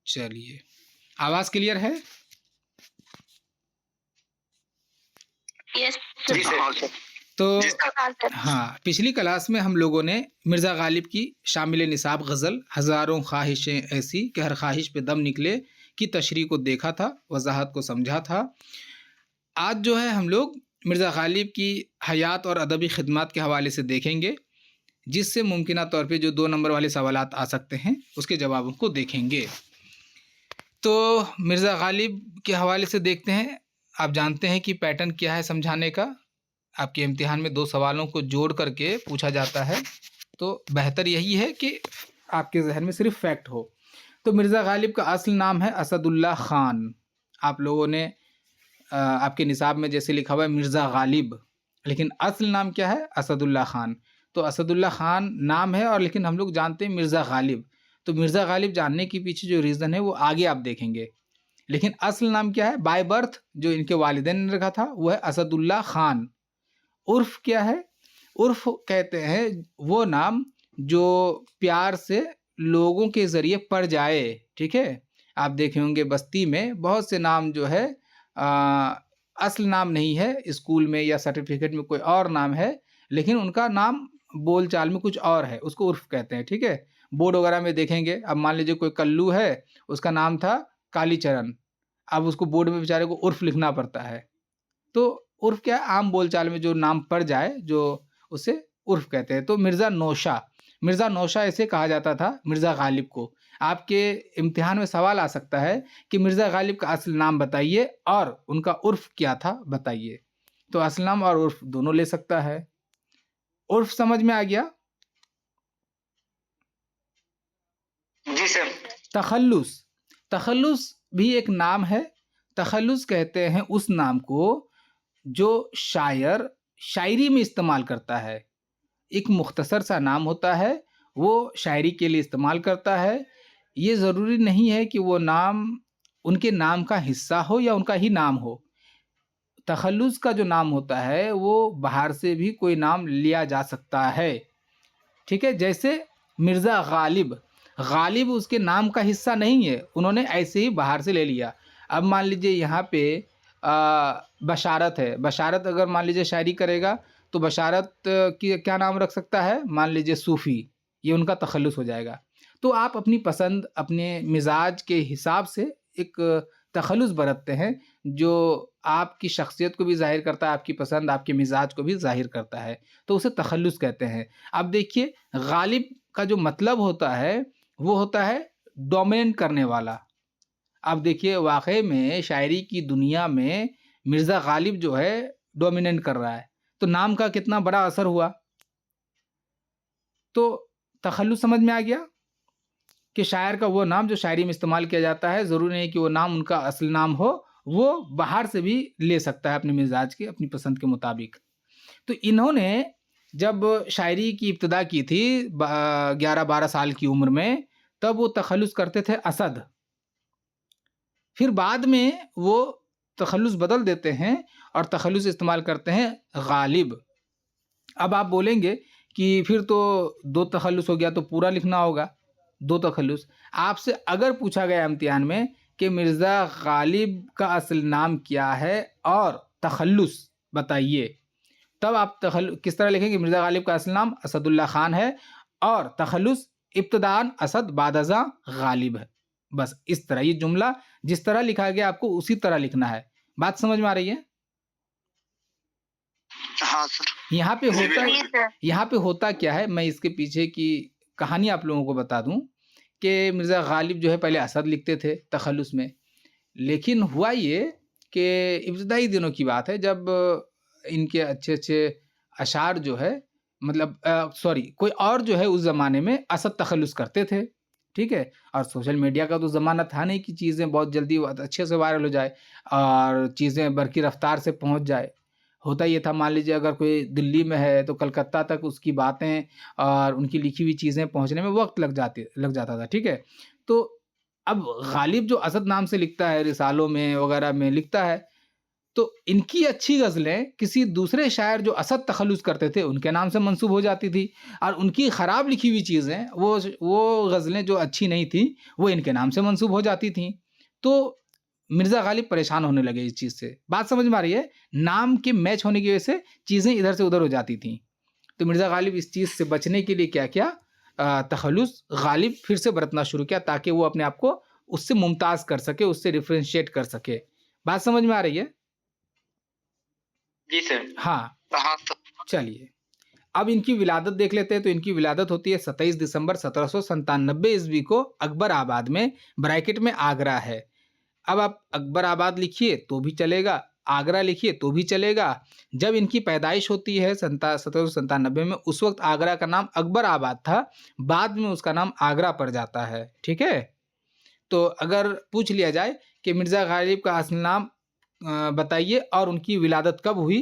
चलिए, आवाज़ क्लियर है? यस जी सर। सर। हाँ सर। तो हाँ सर। हाँ, पिछली क्लास में हम लोगों ने मिर्ज़ा गालिब की शामिल निसाब गज़ल हज़ारों ख़्वाहिशें ऐसी कि हर ख़्वाहिश पे दम निकले की तशरीह को देखा था, वज़ाहत को समझा था। आज जो है हम लोग मिर्ज़ा गालिब की हयात और अदबी ख़िदमत के हवाले से देखेंगे, जिससे मुमकिना तौर पे जो 2 नंबर वाले सवालात आ सकते हैं, उसके जवाबों को देखेंगे। तो मिर्ज़ा गालिब के हवाले से देखते हैं। आप जानते हैं कि पैटर्न क्या है समझाने का। आपके इम्तिहान में 2 सवालों को जोड़ करके पूछा जाता है, तो बेहतर यही है कि आपके ज़हन में सिर्फ़ फैक्ट हो। तो मिर्ज़ा गालिब का असल नाम है असदुल्ला ख़ान। आप लोगों ने आपके निसाब में जैसे लिखा हुआ है मिर्ज़ा गालिब, लेकिन असल नाम क्या है? असदुल्ला ख़ान। तो असदुल्ला ख़ान नाम है और लेकिन हम लोग जानते हैं मिर्ज़ा गालिब। तो मिर्ज़ा गालिब जानने के पीछे जो रीज़न है वो आगे आप देखेंगे। लेकिन असल नाम क्या है? बाय बर्थ जो इनके वालिदैन ने रखा था वो है असदुल्ला ख़ान। उर्फ़ क्या है? उर्फ़ कहते हैं वो नाम जो प्यार से लोगों के ज़रिए पड़ जाए, ठीक है? आप देखे होंगे बस्ती में बहुत से नाम जो है असल नाम नहीं है, स्कूल में या सर्टिफ़िकेट में कोई और नाम है, लेकिन उनका नाम बोलचाल में कुछ और है, उसको उर्फ़ कहते हैं, ठीक है? बोर्ड वगैरह में देखेंगे, अब मान लीजिए कोई कल्लू है, उसका नाम था कालीचरण, अब उसको बोर्ड में बेचारे को उर्फ़ लिखना पड़ता है। तो उर्फ़ क्या है? आम बोलचाल में जो नाम पड़ जाए, जो उसे उर्फ़ कहते हैं। तो मिर्ज़ा नौशा ऐसे कहा जाता था मिर्ज़ा गालिब को। आपके इम्तिहान में सवाल आ सकता है कि मिर्ज़ा गालिब का असल नाम बताइए और उनका उर्फ़ क्या था बताइए। तो असल नाम और उर्फ़ दोनों ले सकता है। उर्फ़ समझ में आ गया? जी सर। तख़ल्लुस, तख़ल्लुस भी एक नाम है। तख़ल्लुस कहते हैं उस नाम को जो शायर शायरी में इस्तेमाल करता है। एक मुख्तसर सा नाम होता है, वो शायरी के लिए इस्तेमाल करता है। ये ज़रूरी नहीं है कि वो नाम उनके नाम का हिस्सा हो या उनका ही नाम हो। तख़ल्लुस का जो नाम होता है, वो बाहर से भी कोई नाम लिया जा सकता है, ठीक है? जैसे मिर्ज़ा गालिब, गालिब उसके नाम का हिस्सा नहीं है, उन्होंने ऐसे ही बाहर से ले लिया। अब मान लीजिए यहाँ पे बशारत है, बशारत अगर मान लीजिए शायरी करेगा, तो बशारत की क्या नाम रख सकता है? मान लीजिए सूफ़ी, ये उनका तख़ल्लुस हो जाएगा। तो आप अपनी पसंद, अपने मिज़ाज के हिसाब से एक तख़ल्लुस बरतते हैं, जो आपकी शख़्सियत को भी ज़ाहिर करता है, आपकी पसंद, आपके मिज़ाज को भी ज़ाहिर करता है, तो उसे तख़ल्लुस कहते हैं। अब देखिए गालिब का जो मतलब होता है वो होता है डोमिनेट करने वाला। अब देखिए वाक़ई में शायरी की दुनिया में मिर्ज़ा गालिब जो है डोमिनेट कर रहा है, तो नाम का कितना बड़ा असर हुआ। तो तख़ल्लुस समझ में आ गया कि शायर का वो नाम जो शायरी में इस्तेमाल किया जाता है, ज़रूरी नहीं कि वो नाम उनका असली नाम हो, वो बाहर से भी ले सकता है अपने मिज़ाज के, अपनी पसंद के मुताबिक। तो इन्होंने जब शायरी की इब्तिदा की थी 11-12 साल की उम्र में, तब वो तख़ल्लुस करते थे असद। फिर बाद में वो तख़ल्लुस बदल देते हैं और तख़ल्लुस इस्तेमाल करते हैं गालिब। अब आप बोलेंगे कि फिर तो 2 तख़ल्लुस हो गया तो पूरा लिखना होगा, 2 तख़ल्लुस। आपसे अगर पूछा गया इम्तिहान में कि मिर्ज़ा गालिब का असल नाम क्या है और तख़ल्लुस बताइए, तब आप किस तरह लिखेंगे? मिर्ज़ा गालिब का असल नाम असदुल्ला ख़ान है और तख़ल्लुस इब्तिदाअन असद बाद अज़ां गालिब है। बस इस तरह ये जुमला जिस तरह लिखा गया आपको उसी तरह लिखना है। बात समझ में आ रही है? हाँ सर। यहाँ पे जी होता जी बिल्कुल। सर। यहाँ पे होता क्या है, मैं इसके पीछे की कहानी आप लोगों को बता दूँ कि मिर्ज़ा गालिब जो है पहले असद लिखते थे तख़ल्लुस में। लेकिन हुआ ये कि इब्तिदाई दिनों की बात है जब इनके अच्छे-अच्छे अशार जो है मतलब सॉरी कोई और जो है उस ज़माने में असद तख़ल्लुस करते थे, ठीक है? और सोशल मीडिया का तो ज़माना था नहीं कि चीज़ें बहुत जल्दी अच्छे से वायरल हो जाए और चीज़ें बरक़ी रफ़्तार से पहुँच जाए। होता ये था मान लीजिए अगर कोई दिल्ली में है तो कलकत्ता तक उसकी बातें और उनकी लिखी हुई चीज़ें पहुँचने में वक़्त लग जाता था, ठीक है? तो अब गालिब जो असद नाम से लिखता है, रिसालों में वगैरह में लिखता है, तो इनकी अच्छी गज़लें किसी दूसरे शायर जो असद तखल्लुस करते थे उनके नाम से मंसूब हो जाती थी, और उनकी ख़राब लिखी हुई चीज़ें वो गज़लें जो अच्छी नहीं थी वो इनके नाम से मंसूब हो जाती थीं। तो मिर्ज़ा ग़ालिब परेशान होने लगे इस चीज़ से। बात समझ में आ रही है? नाम के मैच होने की वजह से चीज़ें इधर से उधर हो जाती थीं। तो मिर्ज़ा ग़ालिब इस चीज़ से बचने के लिए क्या किया, तखल्लुस ग़ालिब फिर से बरतना शुरू किया ताकि वो अपने आप को उससे मुमताज़ कर सके, उससे डिफरेंशिएट कर सके। बात समझ में आ रही है? जी सर। हाँ, हाँ सर। चलिए। अब इनकी विलादत देख लेते हैं। तो इनकी विलादत होती है 27 दिसंबर 1797 ईस्वी को अकबराबाद में, ब्रैकेट में आगरा है। अब आप अकबराबाद लिखिए तो भी चलेगा, आगरा लिखिए तो भी चलेगा। जब इनकी पैदाइश होती है 1797 में, उस वक्त आगरा का नाम अकबराबाद था, बाद में उसका नाम आगरा पड़ जाता है। ठीक है? तो अगर पूछ लिया जाए कि मिर्ज़ा ग़ालिब का असली नाम बताइए और उनकी विलादत कब हुई,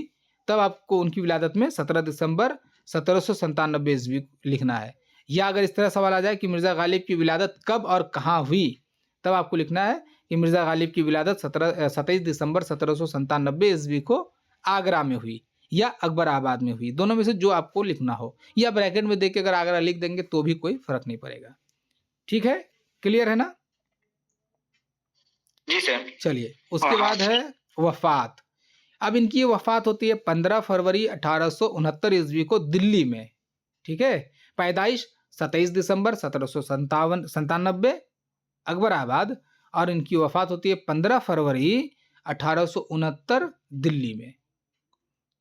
तब आपको उनकी विलादत में 17 दिसंबर 1797 ईस्वी लिखना है। या अगर इस तरह सवाल आ जाए कि मिर्ज़ा ग़ालिब की विलादत कब और कहाँ हुई, तब आपको लिखना है कि मिर्ज़ा ग़ालिब की विलादत 27 दिसंबर 1797 ईस्वी को आगरा में हुई या अकबराबाद में हुई, दोनों में से जो आपको लिखना हो, या ब्रैकेट में देख के अगर आगरा लिख देंगे तो भी कोई फ़र्क नहीं पड़ेगा। ठीक है? क्लियर है ना? जी सर। चलिए, उसके बाद है वफ़ात। अब इनकी वफ़ात होती है 15 फरवरी 1869 ईस्वी को दिल्ली में। ठीक है? पैदाइश 27 दिसंबर 1797 अकबराबाद, और इनकी वफ़ात होती है 15 फरवरी 1869 दिल्ली में।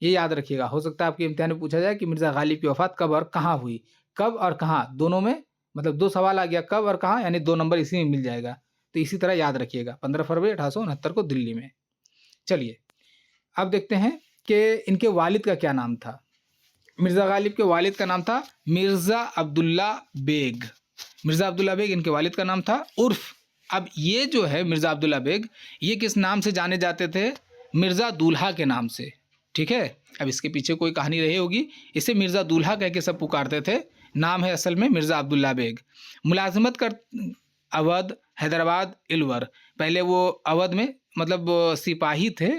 ये याद रखिएगा। हो सकता है आपके इम्तिहान में पूछा जाए कि मिर्ज़ा ग़ालिब की वफ़ात कब और कहाँ हुई? कब और कहाँ दोनों में, मतलब 2 सवाल आ गया, कब और कहाँ, यानी 2 नंबर इसी में मिल जाएगा। तो इसी तरह याद रखिएगा, 15 फरवरी 1869 को दिल्ली में। चलिए, अब देखते हैं कि इनके वालिद का क्या नाम था। मिर्ज़ा ग़ालिब के वालिद का नाम था मिर्ज़ा अब्दुल्ला बेग। मिर्ज़ा अब्दुल्ला बेग इनके वालिद का नाम था। उर्फ़, अब ये जो है मिर्ज़ा अब्दुल्ला बेग, ये किस नाम से जाने जाते थे? मिर्ज़ा दूल्हा के नाम से। ठीक है? अब इसके पीछे कोई कहानी रही होगी। इसे मिर्ज़ा दूल्हा कह के सब पुकारते थे। नाम है असल में मिर्ज़ा अब्दुल्ला बेग। मुलाज़मत कर अवध, हैदराबाद, इलवर। पहले वो अवध में मतलब सिपाही थे।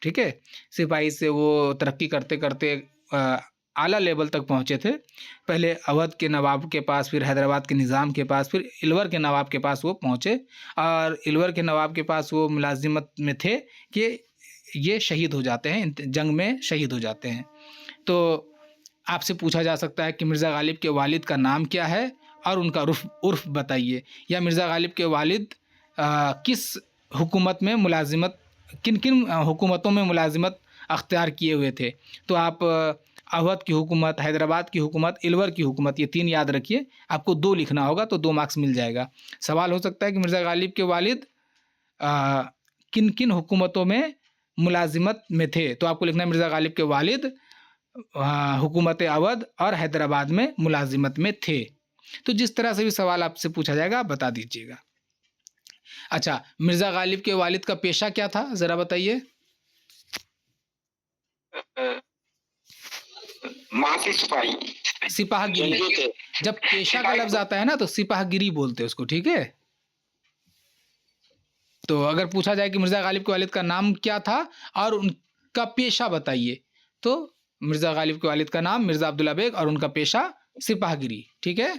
ठीक है? सिपाही से वो तरक्की करते करते आला लेवल तक पहुँचे थे। पहले अवध के नवाब के पास, फिर हैदराबाद के निज़ाम के पास, फिर इलवर के नवाब के पास वो पहुँचे, और इलवर के नवाब के पास वो मुलाज़िमत में थे कि ये शहीद हो जाते हैं, जंग में शहीद हो जाते हैं। तो आपसे पूछा जा सकता है कि मिर्ज़ा ग़ालिब के वालिद का नाम क्या है और उनका उर्फ़ बताइए, या मिर्ज़ा ग़ालिब के वालिद किस हुकूमत में मुलाज़िमत, किन-किन हुकूमतों में मुलाज़िमत अख्तियार किए हुए थे। तो आप अवध की हुकूमत, हैदराबाद की हुकूमत, इलवर की हुकूमत, ये 3 याद रखिए। आपको 2 लिखना होगा तो 2 मार्क्स मिल जाएगा। सवाल हो सकता है कि मिर्ज़ा ग़ालिब के वालिद किन-किन हुकूमतों में मुलाज़िमत में थे, तो आपको लिखना है मिर्ज़ा ग़ालिब के वालिद हुकूमत अवध और हैदराबाद में मुलाज़िमत में थे। तो जिस तरह से भी सवाल आपसे पूछा जाएगा आप बता दीजिएगा। अच्छा, मिर्ज़ा ग़ालिब के वालिद का पेशा क्या था, ज़रा बताइए? मासी सिपाही। सिपाहगिरी। जब पेशा का लफ्ज़ आता है ना तो सिपाहगिरी बोलते हैं उसको। ठीक है? तो अगर पूछा जाए कि मिर्ज़ा ग़ालिब के वालिद का नाम क्या था और उनका पेशा बताइए, तो मिर्ज़ा ग़ालिब के वालिद का नाम मिर्ज़ा अब्दुल्ला बेग और उनका पेशा सिपाहगिरी। ठीक है?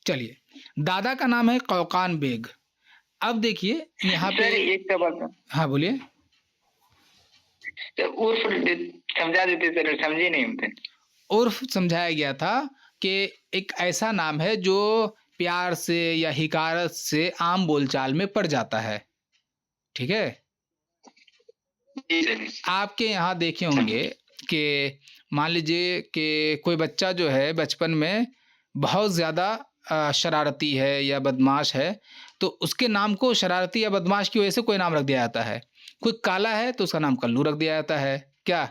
चलिए, दादा का नाम है कौकान बेग। अब देखिए यहाँ पे सर एक सवाल। हाँ, बोलिए। तो उर्फ समझा देते सर, समझे नहीं हम थे। उर्फ समझाया गया था कि एक ऐसा नाम है जो प्यार से या हिकारत से आम बोलचाल में पड़ जाता है। ठीक है? जी सर। आपके यहाँ देखे होंगे कि मान लीजिए कि कोई बच्चा जो है बचपन में बहुत ज़्यादा शरारती है या बदमाश है, तो उसके नाम को शरारती या बदमाश की वजह से कोई नाम रख दिया जाता है। कोई काला है तो उसका नाम कल्लू रख दिया जाता है। क्या?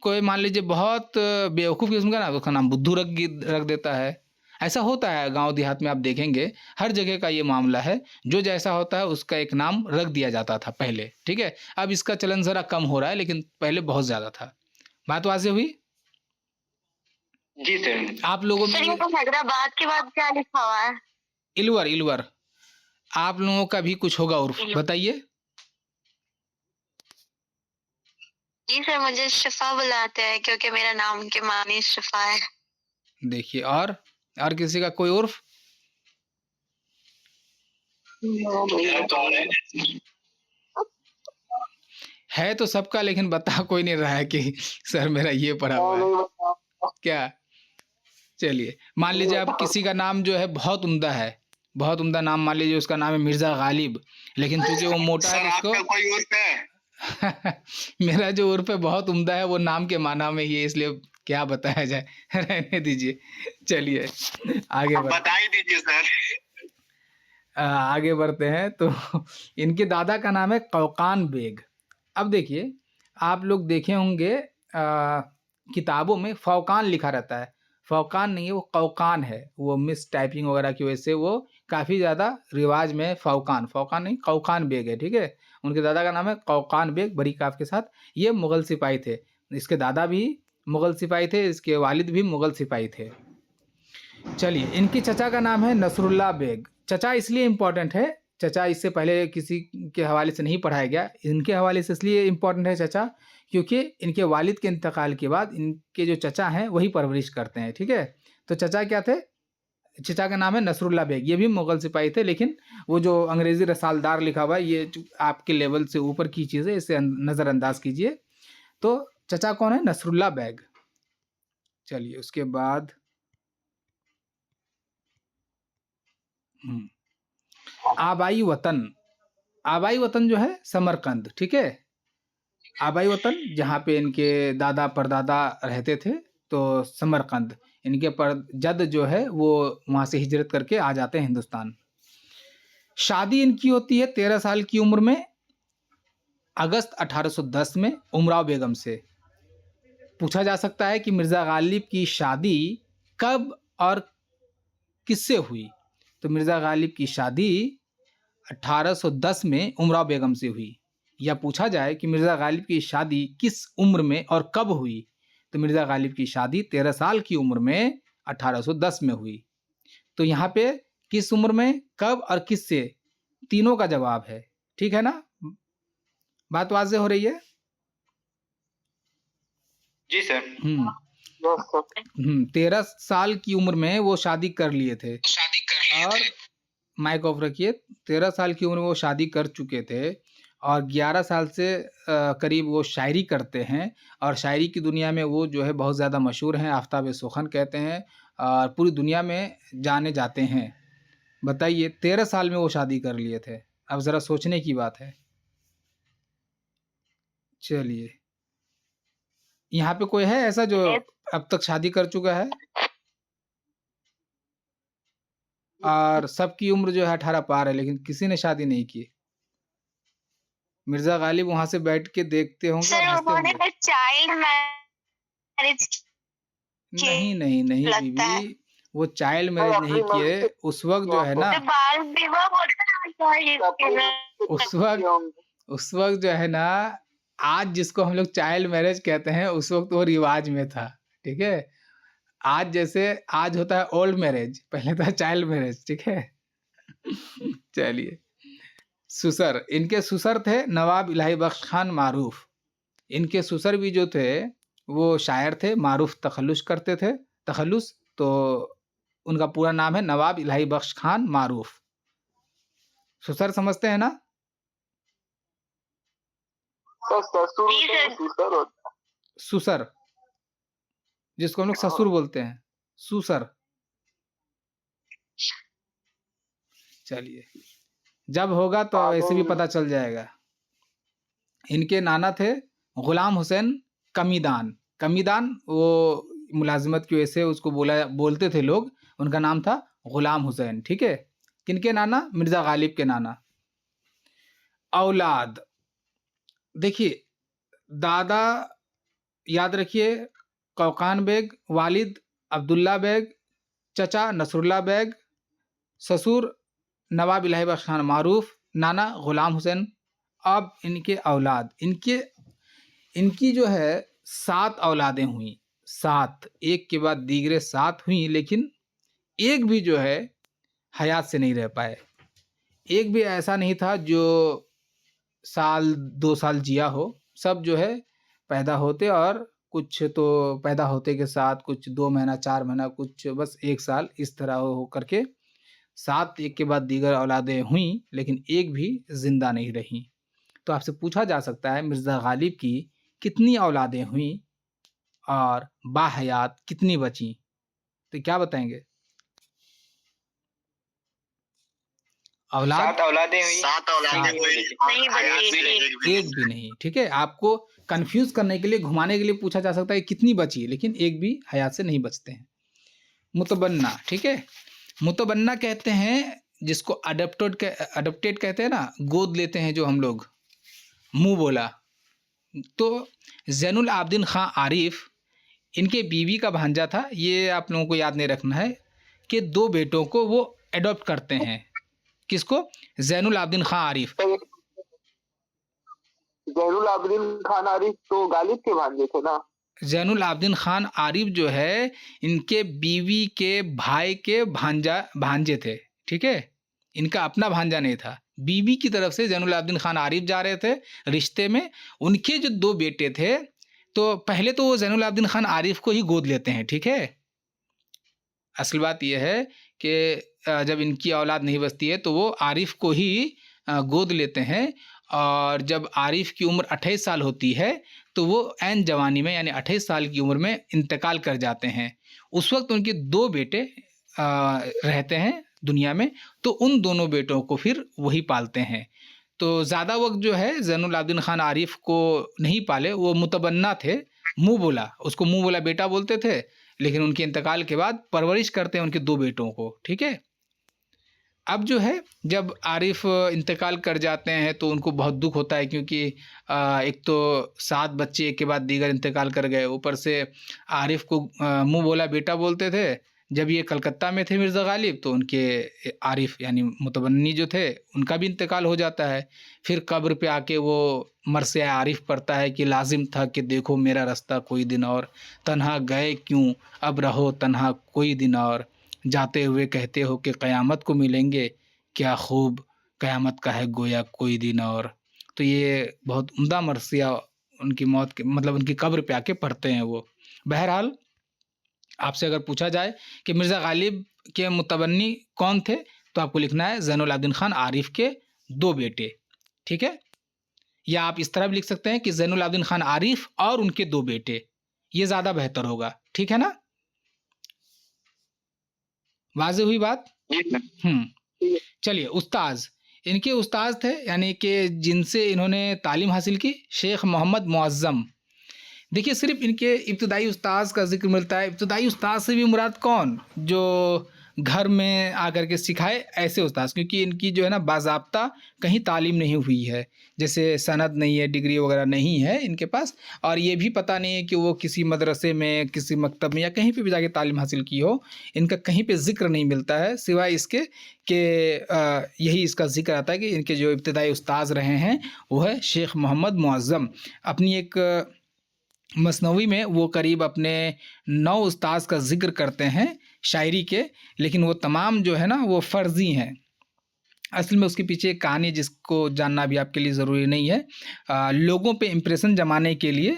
कोई मान लीजिए बहुत बेवकूफ़ किस्म का ना, तो उसका नाम बुद्धू रख देता है। ऐसा होता है गाँव देहात में, आप देखेंगे हर जगह का ये मामला है। जो जैसा होता है उसका एक नाम रख दिया जाता था पहले। ठीक है? अब इसका चलन ज़रा कम हो रहा है, लेकिन पहले बहुत ज़्यादा था। बात वाज़ेह हुई? जी सर। आप लोगों सर में ये तो हैदराबाद के बाद क्या लिखा हुआ है? इलवर। आप लोगों का भी कुछ होगा उर्फ, इलवर। बताइए। जी सर, मुझे शिफा बुलाते हैं क्योंकि मेरा नाम के मानी शिफा है। देखिए, और किसी का कोई उर्फ है तो सबका, लेकिन बता कोई नहीं रहा है कि सर मेरा ये पड़ा हुआ है क्या। चलिए, मान लीजिए आप किसी का नाम जो है बहुत उम्दा है, बहुत उम्दा नाम, मान लीजिए उसका नाम है मिर्जा गालिब, लेकिन चूंकि वो मोटा है सर तो आपका उसको कोई उर्फ है? मेरा जो उर्फ है बहुत उम्दा है, वो नाम के माना में ही है, इसलिए क्या बताया जाए रहने दीजिए। चलिए आगे आप बढ़ते बता ही दीजिए सर। आगे बढ़ते हैं। तो इनके दादा का नाम है कौकान बेग। अब देखिए, आप लोग देखे होंगे किताबों में फ़ौकान लिखा रहता है, फ़ौकान नहीं है, वो कौकान है। वो मिस टाइपिंग वगैरह की वजह से वो काफ़ी ज़्यादा रिवाज में है। फ़ौकान, फ़ौकान नहीं, कौकान बेग है, ठीक है। उनके दादा का नाम है कौकान बेग, बड़ी काफ के साथ। ये मुग़ल सिपाही थे, इसके दादा भी मुग़ल सिपाही थे, इसके वालिद भी मुग़ल सिपाही थे। चलिए, इनकी चचा का नाम है नसरुल्ला बेग। चचा इसलिए इम्पोर्टेंट है, चचा इससे पहले किसी के हवाले से नहीं पढ़ाया गया, इनके हवाले से इसलिए इम्पोर्टेंट है चचा, क्योंकि इनके वालिद के इंतकाल के बाद इनके जो चचा हैं वही परवरिश करते हैं, ठीक है। तो चचा क्या थे? चचा का नाम है नसरुल्ला बेग, ये भी मुग़ल सिपाही थे, लेकिन वो जो अंग्रेज़ी रसालदार लिखा हुआ है, ये आपके लेवल से ऊपर की चीज़ है, इसे नज़रअंदाज कीजिए। तो चचा कौन है? नसरुल्ला बेग। चलिए, उसके बाद आबाई वतन। आबाई वतन जो है समरकंद, ठीक है। आबाई वतन जहाँ पे इनके दादा परदादा रहते थे, तो समरकंद। इनके पर जद जो है वो वहाँ से हिजरत करके आ जाते हैं हिंदुस्तान। शादी इनकी होती है 13 साल की उम्र में, अगस्त 1810 में उमराव बेगम से। पूछा जा सकता है कि मिर्ज़ा गालिब की शादी कब और किससे हुई? तो मिर्ज़ा गालिब की शादी 1810 में उमराव बेगम से हुई। या पूछा जाए कि मिर्ज़ा गालिब की शादी किस उम्र में और कब हुई? तो मिर्ज़ा गालिब की शादी 13 साल की उम्र में 1810 में हुई। तो यहाँ पे किस उम्र में, कब और किससे, तीनों का जवाब है, ठीक है ना? बात वाज़ेह हो रही है? जी सर। हुँ। 13 साल की उम्र में वो शादी कर लिए थे। और माइक ऑफ रखिए। 13 साल की उम्र में वो शादी कर चुके थे और 11 साल से करीब वो शायरी करते हैं, और शायरी की दुनिया में वो जो है बहुत ज़्यादा मशहूर हैं, आफ़ताब-ए सुख़न कहते हैं और पूरी दुनिया में जाने जाते हैं। बताइए, 13 साल में वो शादी कर लिए थे। अब ज़रा सोचने की बात है। चलिए, यहाँ पे कोई है ऐसा जो अब तक शादी कर चुका है? और सबकी उम्र जो है 18 पार है, लेकिन किसी ने शादी नहीं की। मिर्ज़ा गालिब वहाँ से बैठ के देखते होंगे और सर हँसते उन्होंने होंगे। चाइल्ड मैरिज नहीं, की नहीं, नहीं लगता है। बीबी, वो चाइल्ड मैरिज नहीं किए। उस वक़्त जो है ना, तो बाल विवाह होता है इसके लिए। उस वक़्त उस वक़्त जो है ना, आज जिसको हम लोग चाइल्ड मैरिज कहते हैं, उस वक़्त वो रिवाज में था, ठीक है? आज जैसे आज होता है ओल्ड मैरिज, पहले था चाइल्ड मैरिज, ठीक है? चलिए, सुसर, इनके सुसर थे नवाब इलाही बख्श खान मारूफ। इनके सुसर भी जो थे, वो शायर थे, मारूफ तखल्लुस करते थे। तखल्लुस, तो उनका पूरा नाम है नवाब इलाही बख्श खान मारूफ। सुसर समझते हैं ना? जी सर। सुसर, जिसको हम लोग ससुर बोलते हैं, सुसर। चलिए, जब होगा तो ऐसे भी पता चल जाएगा। इनके नाना थे गुलाम हुसैन कमीदान। कमीदान वो मुलाजिमत की वजह से उसको बोलते थे लोग, उनका नाम था गुलाम हुसैन, ठीक है। किनके नाना? मिर्ज़ा गालिब के नाना। औलाद, देखिए, दादा याद रखिए कौकान बेग, वालिद अब्दुल्ला बेग, चचा नसरुल्ला बेग, ससुर नवाब इलाही बख्श खान मारूफ, नाना गुलाम हुसैन। अब इनके औलाद, इनकी जो है 7 औलादें हुई, 7, एक के बाद दीगरे 7 हुई, लेकिन एक भी जो है हयात से नहीं रह पाए। एक भी ऐसा नहीं था जो साल 2 साल जिया हो। सब जो है पैदा होते और कुछ तो पैदा होते के साथ कुछ 2 महीना, 4 महीना, कुछ बस 1 साल, इस तरह हो कर के 7 एक के बाद दीगर औलादें हुईं, लेकिन एक भी ज़िंदा नहीं रहीं। तो आपसे पूछा जा सकता है मिर्ज़ा गालिब की कितनी औलादें हुईं और बाहयात कितनी बचीं? तो क्या बताएँगे? औलाद 7 औलादें हुई, 7 औलादें सात। हुई, नहीं हयात बची, भी एक एक भी एक भी नहीं, ठीक है? आपको कन्फ्यूज़ करने के लिए, घुमाने के लिए पूछा जा सकता है कि कितनी बची, लेकिन एक भी हयात से नहीं बचते हैं। मुतबन्ना, ठीक है? मुतबन्ना कहते हैं जिसको अडॉप्टेड कहते हैं ना, गोद लेते हैं जो हम लोग, मुँह बोला। तो ज़ैनुल आबिदीन खां आरिफ, इनके बीवी का भांजा था, ये आप लोगों को याद नहीं रखना है कि 2 बेटों को वो एडॉप्ट करते हैं। किसको? ज़ैनुल आबिदीन खां आरिफ। जैनुल आबिदीन खान आरिफ तो गालिब के भांजे थे ना। ज़ैनुल आबिदीन खान आरिफ जो है, इनके बीवी के भाई के भांजे थे, ठीक है? इनका अपना भांजा नहीं था। बीवी की तरफ से ज़ैनुल आबिदीन खान आरिफ जा रहे थे रिश्ते में। उनके जो 2 बेटे थे, तो पहले तो वो ज़ैनुल आबिदीन खान आरिफ को ही गोद लेते हैं, ठीक है? असल बात ये है कि जब इनकी औलाद नहीं बचती है तो वो आरिफ को ही गोद लेते हैं, और जब आरिफ की उम्र 28 साल होती है तो वो ऐन जवानी में, यानी 28 साल की उम्र में इंतकाल कर जाते हैं। उस वक्त उनके 2 बेटे रहते हैं दुनिया में, तो उन दोनों बेटों को फिर वही पालते हैं। तो ज़्यादा वक्त जो है ज़ैनुल आबिदीन खान आरिफ को नहीं पाले, वो मुतबन्ना थे, मुँह बोला, उसको मुँह बोला बेटा बोलते थे, लेकिन उनके इंतकाल के बाद परवरिश करते हैं उनके 2 बेटों को, ठीक है? अब जो है, जब आरिफ इंतकाल कर जाते हैं तो उनको बहुत दुख होता है, क्योंकि एक तो 7 बच्चे एक के बाद दीगर इंतकाल कर गए, ऊपर से आरिफ को मुँह बोला बेटा बोलते थे। जब ये कलकत्ता में थे मिर्ज़ा गालिब, तो उनके आरिफ यानी मुतबन्नी जो थे, उनका भी इंतकाल हो जाता है। फिर कब्र पे आके वो मरसे आरिफ पढ़ता है कि लाजिम था कि देखो मेरा रास्ता कोई दिन और, तन्हा गए क्यों अब रहो तन्हा कोई दिन और, जाते हुए कहते हो कि क़यामत को मिलेंगे, क्या खूब क़यामत का है गोया कोई दिन और। तो ये बहुत उम्दा मरसिया उनकी मौत के मतलब उनकी कब्र पे आके पढ़ते हैं वो। बहरहाल, आपसे अगर पूछा जाए कि मिर्ज़ा गालिब के मुतबन्नी कौन थे, तो आपको लिखना है ज़ैनुल आबिदीन खान आरिफ के 2 बेटे, ठीक है? या आप इस तरह भी लिख सकते हैं कि ज़ैनुल आबिदीन खान आरिफ और उनके 2 बेटे, ये ज़्यादा बेहतर होगा, ठीक है ना? वाज़ेह हुई बात? जी सर। चलिए, उस्ताज़, इनके उस्ताज़ थे, यानी कि जिनसे इन्होंने तालीम हासिल की, शेख मोहम्मद मुअज़्ज़म। देखिए, सिर्फ इनके इब्तदाई उस्ताज़ का ज़िक्र मिलता है। इब्तदाई उस्ताज़ से भी मुराद कौन? जो घर में आकर के सिखाए, ऐसे उस्ताज़, क्योंकि इनकी जो है ना बाज़ाब्ता कहीं तालीम नहीं हुई है, जैसे सनद नहीं है, डिग्री वगैरह नहीं है इनके पास, और ये भी पता नहीं है कि वो किसी मदरसे में, किसी मकतब में या कहीं पे भी जाके तालीम हासिल की हो। इनका कहीं पे ज़िक्र नहीं मिलता है, सिवाय इसके कि यही इसका ज़िक्र आता है कि इनके जो इब्तदाई उस्ताज़ रहे हैं वो है शेख मोहम्मद मुअज़्ज़म। अपनी एक मसनवी में वो करीब अपने 9 उस्ताज़ का ज़िक्र करते हैं शायरी के, लेकिन वो तमाम जो है ना वो फ़र्ज़ी हैं। असल में उसके पीछे एक कहानी, जिसको जानना भी आपके लिए ज़रूरी नहीं है। लोगों पे इम्प्रेशन जमाने के लिए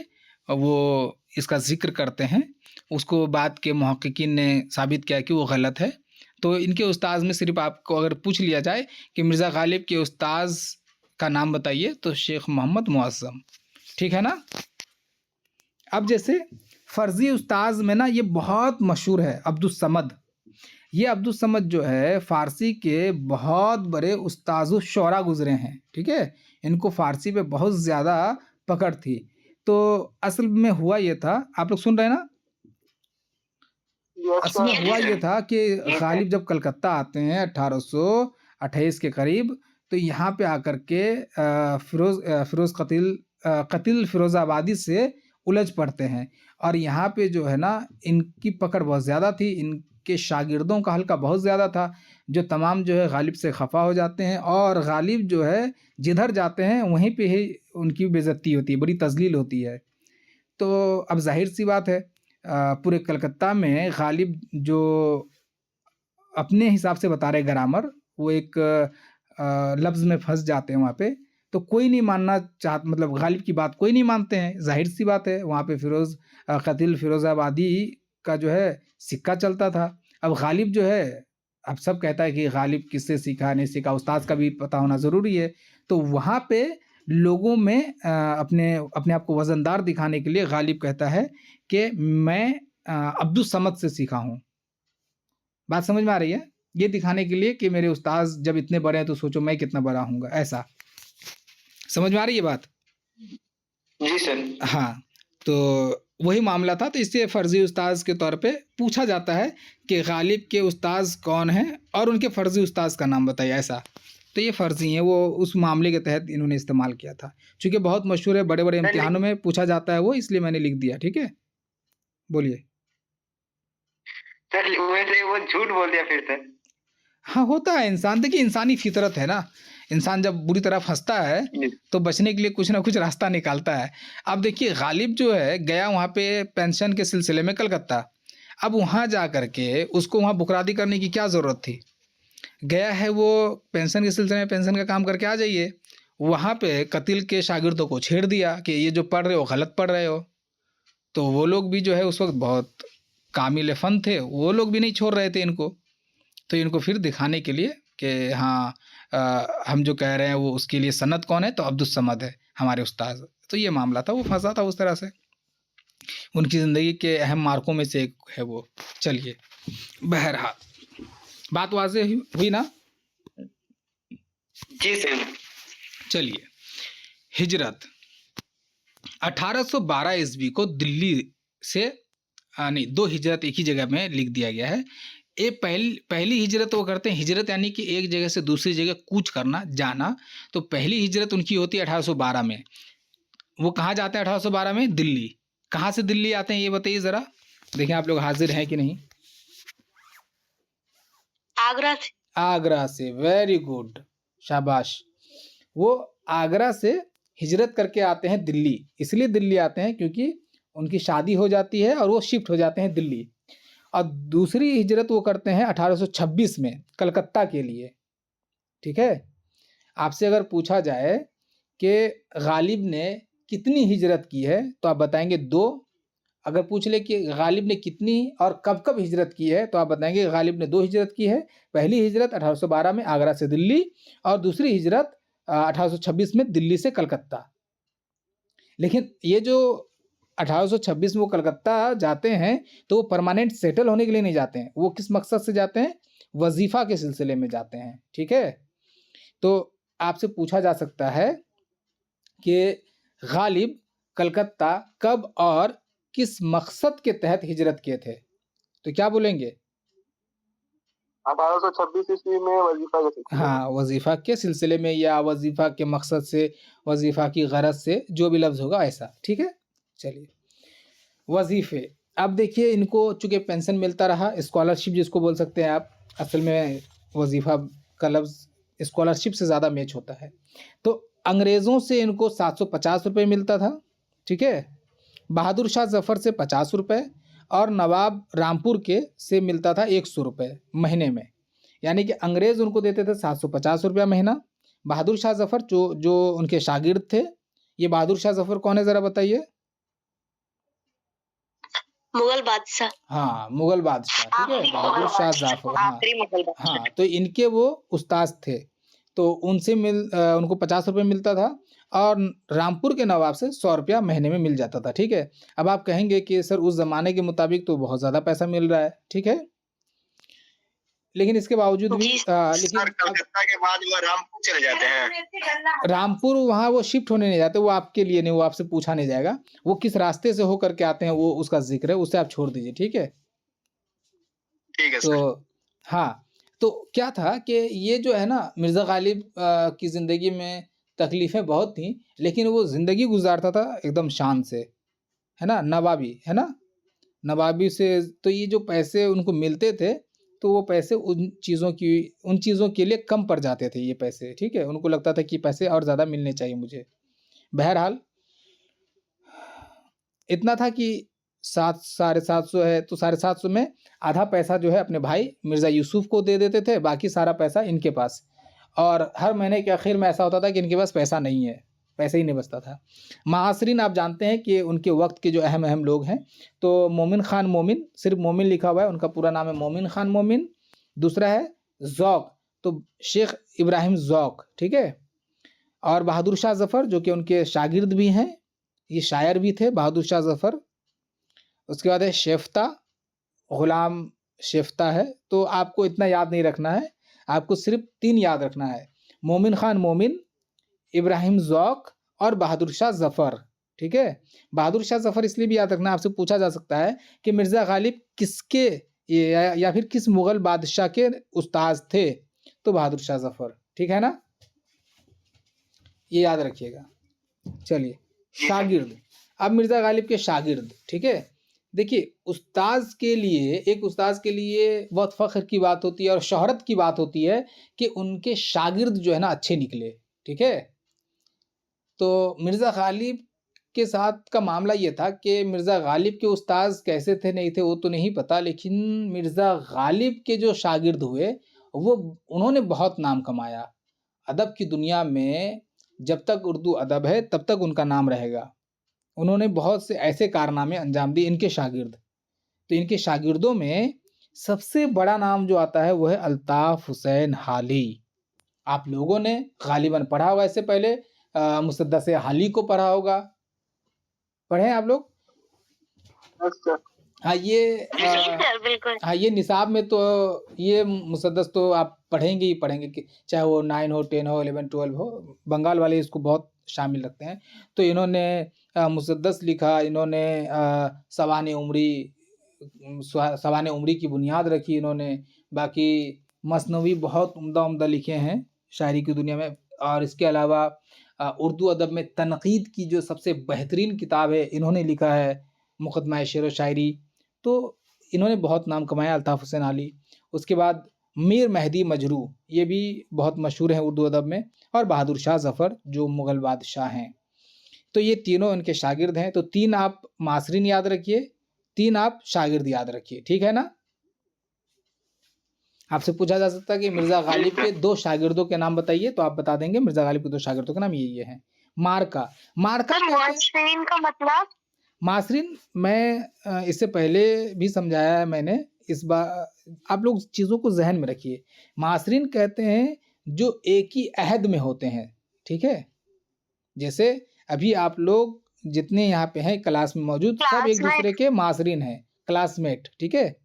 वो इसका ज़िक्र करते हैं, उसको बाद के मुहक्किकीन ने साबित किया कि वो गलत है। तो इनके उस्ताज़ में सिर्फ आपको अगर पूछ लिया जाए कि मिर्ज़ा गालिब के उस्ताज़ का नाम बताइए, तो शेख मोहम्मद मुअज़्ज़म, ठीक है ना? अब जैसे फ़र्ज़ी उस्ताज़ में ना ये बहुत मशहूर है अब्दुस समद। ये अब्दुस समद जो है फ़ारसी के बहुत बड़े उस्ताज़ शुअरा गुज़रे हैं, ठीक है? इनको फ़ारसी पे बहुत ज़्यादा पकड़ थी। तो असल में हुआ ये था, आप लोग सुन रहे हैं ना? असल में हुआ ये था कि गालिब जब कलकत्ता आते हैं 1828 के करीब, तो यहाँ पे आकर के फ़िरोज़ क़तिल फ़िरोज़ाबादी से उलझ पड़ते हैं, और यहाँ पे जो है ना इनकी पकड़ बहुत ज़्यादा थी, इनके शागिर्दों का हल्का बहुत ज़्यादा था, जो तमाम जो है गालिब से खफ़ा हो जाते हैं, और गालिब जो है जिधर जाते हैं वहीं पे ही उनकी बेइज़्ज़ती होती है, बड़ी तज़लील होती है। तो अब ज़ाहिर सी बात है, पूरे कलकत्ता में गालिब जो अपने हिसाब से बता रहे ग्रामर, वो एक लफ्ज़ में फंस जाते हैं वहाँ पे, तो कोई नहीं मानना चाह मतलब गालिब की बात कोई नहीं मानते हैं, ज़ाहिर सी बात है। वहाँ पे कतिल फिरोज़ाबादी का जो है सिक्का चलता था। अब गालिब जो है, अब सब कहता है कि गालिब किससे सीखा नहीं सीखा, उस्ताद का भी पता होना ज़रूरी है। तो वहाँ पे लोगों में अपने अपने आप को वज़नदार दिखाने के लिए गालिब कहता है कि मैं अब्दुस समद से सीखा हूँ। बात समझ में आ रही है? ये दिखाने के लिए कि मेरे उस्ताद जब इतने बड़े हैं तो सोचो मैं कितना बड़ा हूँगा, ऐसा। समझ में आ रही है बात? जी सर। हाँ, तो वही मामला था। तो इससे फ़र्ज़ी उस्ताद के तौर पे पूछा जाता है कि गालिब के उस्ताद कौन हैं और उनके फ़र्ज़ी उस्ताद का नाम बताइए, ऐसा। तो ये फ़र्ज़ी हैं, वो उस मामले के तहत इन्होंने इस्तेमाल किया था। चूँकि बहुत मशहूर है, बड़े-बड़े इम्तिहानों में पूछा जाता है वो, इसलिए मैंने लिख दिया, ठीक है? बोलिए। सर वैसे वो झूठ बोल दिया फिर से। हाँ, होता है इंसान, देखिए इंसानी फ़ितरत है ना, इंसान जब बुरी तरह फँसता है, जी। तो बचने के लिए कुछ ना कुछ रास्ता निकालता है। अब देखिए गालिब जो है गया वहाँ पे पेंशन के सिलसिले में कलकत्ता। अब वहाँ जा कर के उसको वहाँ बुकरादी करने की क्या ज़रूरत थी? गया है वो पेंशन के सिलसिले में पेंशन का काम करके आ जाइए। वहाँ पे कतिल के शागिर्दों को छेड़ दिया कि ये जो पढ़ रहे हो गलत पढ़ रहे हो। तो वो लोग भी जो है उस वक़्त बहुत कामिल फ़न थे, वो लोग भी नहीं छोड़ रहे थे इनको। तो इनको फिर दिखाने के लिए कि हाँ हम जो कह रहे हैं वो उसके लिए सनद कौन है, तो अब्दुस समद है हमारे उस्ताद। तो ये मामला था, वो फँसा था उस तरह से। उनकी ज़िंदगी के अहम मार्कों में से एक है वो। चलिए, बहरहाल बात वाज़ेह हुई ना? जी सर। चलिए, हिजरत 1812 ईस्वी को दिल्ली से नहीं, 2 हिजरत एक ही जगह में लिख दिया गया है। ये पहली हिजरत वो करते हैं, हिजरत यानी कि एक जगह से दूसरी जगह कूच करना, जाना। तो पहली हिजरत उनकी होती है 1812 में। वो कहाँ जाते हैं 1812 में? दिल्ली। कहाँ से दिल्ली आते हैं ये बताइए ज़रा? देखें आप लोग हाज़िर हैं कि नहीं? आगरा से। आगरा से, वेरी गुड, शाबाश। वो आगरा से हिजरत करके आते हैं दिल्ली। इसलिए दिल्ली आते हैं क्योंकि उनकी शादी हो जाती है और वो शिफ्ट हो जाते हैं दिल्ली। और दूसरी हिजरत वो करते हैं 1826 में कलकत्ता के लिए, ठीक है? आपसे अगर पूछा जाए कि गालिब ने कितनी हिजरत की है, तो आप बताएँगे 2। अगर पूछ ले कि गालिब ने कितनी और कब-कब हिजरत की है, तो आप बताएँगे गालिब ने 2 हिजरत की है। पहली हिजरत 1812 में आगरा से दिल्ली और दूसरी हिजरत 1826 में दिल्ली से कलकत्ता। लेकिन ये जो 1826 में वो कलकत्ता जाते हैं, तो वो परमानेंट सेटल होने के लिए नहीं जाते हैं। वो किस मकसद से जाते हैं? वज़ीफ़ा के सिलसिले में जाते हैं, ठीक है? तो आपसे पूछा जा सकता है कि गालिब कलकत्ता कब और किस मकसद के तहत हिजरत किए थे? तो क्या बोलेंगे? 1826 ईस्वी में वजीफा के सिलसिले में। हाँ, वज़ीफ़ा के सिलसिले में या वज़ीफ़ा के मकसद से, वज़ीफ़ा की गरज़ से, जो भी लफ्ज़ होगा ऐसा, ठीक है? चलिए, वज़ीफ़े। अब देखिए इनको चूँकि पेंशन मिलता रहा, स्कॉलरशिप जिसको बोल सकते हैं आप, असल में वज़ीफ़ा का लफ्ज़ स्कॉलरशिप से ज़्यादा मैच होता है। तो अंग्रेज़ों से इनको ₹750 मिलता था, ठीक है? बहादुर शाह ज़फ़र से ₹50 और नवाब रामपुर के से मिलता था ₹100 महीने में। यानी कि अंग्रेज़ उनको देते थे ₹750 महीना। बहादुर शाह ज़फ़र जो जो उनके शागिर्द थे, ये बहादुर शाह ज़फ़र कौन है ज़रा बताइए? मुगल बादशाह। हाँ, मुग़ल बादशाह, ठीक है? बहादुर शाह ज़फ़र, हाँ। आखिरी मुगल बादशाह। हाँ, तो इनके वो उस्ताद थे। तो उनसे उनको ₹50 मिलता था और रामपुर के नवाब से ₹100 महीने में मिल जाता था, ठीक है? अब आप कहेंगे कि सर उस ज़माने के मुताबिक तो बहुत ज़्यादा पैसा मिल रहा है, ठीक है? लेकिन इसके बावजूद भी जी। लेकिन सर कलकत्ता के बाद वो रामपुर चले जाते हैं। रामपुर वहाँ वो शिफ्ट होने नहीं जाते, वो आपके लिए नहीं, वो आपसे पूछा नहीं जाएगा। वो किस रास्ते से होकर के आते हैं वो उसका ज़िक्र है, उसे आप छोड़ दीजिए, ठीक है? ठीक है सर। तो हाँ, तो क्या था कि ये जो है ना मिर्ज़ा गालिब की ज़िंदगी में तकलीफ़ें बहुत थीं, लेकिन वो ज़िंदगी गुज़ारता था एकदम शान से, है ना? नवाबी, है ना? नवाबी से तो ये जो पैसे उनको मिलते थे, तो वो पैसे उन चीज़ों के लिए कम पड़ जाते थे ये पैसे, ठीक है? उनको लगता था कि पैसे और ज़्यादा मिलने चाहिए मुझे। बहरहाल इतना था कि 7 साढ़े 700 है, तो साढ़े 700 में आधा पैसा जो है अपने भाई मिर्ज़ा यूसुफ़ को दे देते थे, बाकी सारा पैसा इनके पास। और हर महीने के आखिर में ऐसा होता था कि इनके पास पैसा नहीं है, पैसे ही नहीं बचता था। मासरीन आप जानते हैं कि उनके वक्त के जो अहम अहम लोग हैं, तो मोमिन खान मोमिन, सिर्फ मोमिन लिखा हुआ है, उनका पूरा नाम है मोमिन खान मोमिन। दूसरा है ज़ौक़, तो शेख इब्राहिम ज़ौक़, ठीक है। और बहादुर शाह ज़फ़र जो कि उनके शागिर्द भी हैं, ये शायर भी थे बहादुर शाह ज़फ़र। उसके बाद है शेफ्ता, ग़ुलाम शेफ्ता है। तो आपको इतना याद नहीं रखना है, आपको सिर्फ 3 याद रखना है, मोमिन खान मोमिन, इब्राहिम ज़ौक़ और बहादुर शाह ज़फ़र, ठीक है। बहादुर शाह ज़फ़र इसलिए भी याद रखना, आपसे पूछा जा सकता है कि मिर्ज़ा ग़ालिब किसके या फिर किस मुग़ल बादशाह के उस्ताद थे, तो बहादुर शाह ज़फ़र, ठीक है ना, ये याद रखिएगा। चलिए शागिर्द, अब मिर्ज़ा ग़ालिब के शागिर्द, ठीक है। देखिए उस्ताद के लिए, एक उस्ताद के लिए बहुत फ़ख्र की बात होती है और शोहरत की बात होती है कि उनके शागिर्द जो है ना अच्छे निकले, ठीक है। तो मिर्ज़ा ग़ालिब के साथ का मामला ये था कि मिर्ज़ा ग़ालिब के उस्ताद कैसे थे नहीं थे वो तो नहीं पता, लेकिन मिर्ज़ा ग़ालिब के जो शागिर्द हुए वो, उन्होंने बहुत नाम कमाया अदब की दुनिया में। जब तक उर्दू अदब है तब तक उनका नाम रहेगा। उन्होंने बहुत से ऐसे कारनामे अंजाम दिए, इनके शागिर्द। तो इनके शागिर्दों में सबसे बड़ा नाम जो आता है वो है अल्ताफ़ हुसैन हाली। आप लोगों ने ग़ालिबन पढ़ा होगा इससे पहले, मुसद्दस हाली को पढ़ा होगा, पढ़े हैं आप लोग? अच्छा, हाँ ये जी सर, बिल्कुल। हाँ ये निसाब में तो ये मुसद्दस तो आप पढ़ेंगे ही पढ़ेंगे, कि चाहे वो 9 हो, 10 हो, 11, 12 हो, बंगाल वाले इसको बहुत शामिल रखते हैं। तो इन्होंने मुसद्दस लिखा, इन्होंने सवाने उमरी, सवाने उमरी की बुनियाद रखी इन्होंने। बाकी मसनवी बहुत उम्दा लिखे हैं शायरी की दुनिया में। और इसके अलावा उर्दू अदब में तनक़ीद की जो सबसे बेहतरीन किताब है इन्होंने लिखा है, मुक़दमा शेर व शायरी। तो इन्होंने बहुत नाम कमाया, अल्ताफ़ हुसैन हाली। उसके बाद मीर मेहदी मजरू, ये भी बहुत मशहूर हैं उर्दू अदब में। और बहादुर शाह ज़फ़र जो मुग़ल बादशाह हैं। तो ये तीनों इनके शागिर्द हैं। तो 3 आप मासरीन याद रखिए, 3 आप शागिर्द याद रखिए, ठीक है ना। आपसे पूछा जा सकता है कि मिर्ज़ा ग़ालिब के 2 शागिर्दों के नाम बताइए, तो आप बता देंगे मिर्ज़ा ग़ालिब के 2 शागिर्दों के नाम ये हैं। मारका, मारका सर मासरीन का मतलब? मासरीन मैं इससे पहले भी समझाया है मैंने, इस बार आप लोग चीज़ों को ज़हन में रखिए। मासरीन कहते हैं जो एक ही अहद में होते हैं, ठीक है। जैसे अभी आप लोग जितने यहाँ पे हैं क्लास में मौजूद, सब एक दूसरे क्लासमेट। के मासरीन हैं, क्लासमेट, ठीक है।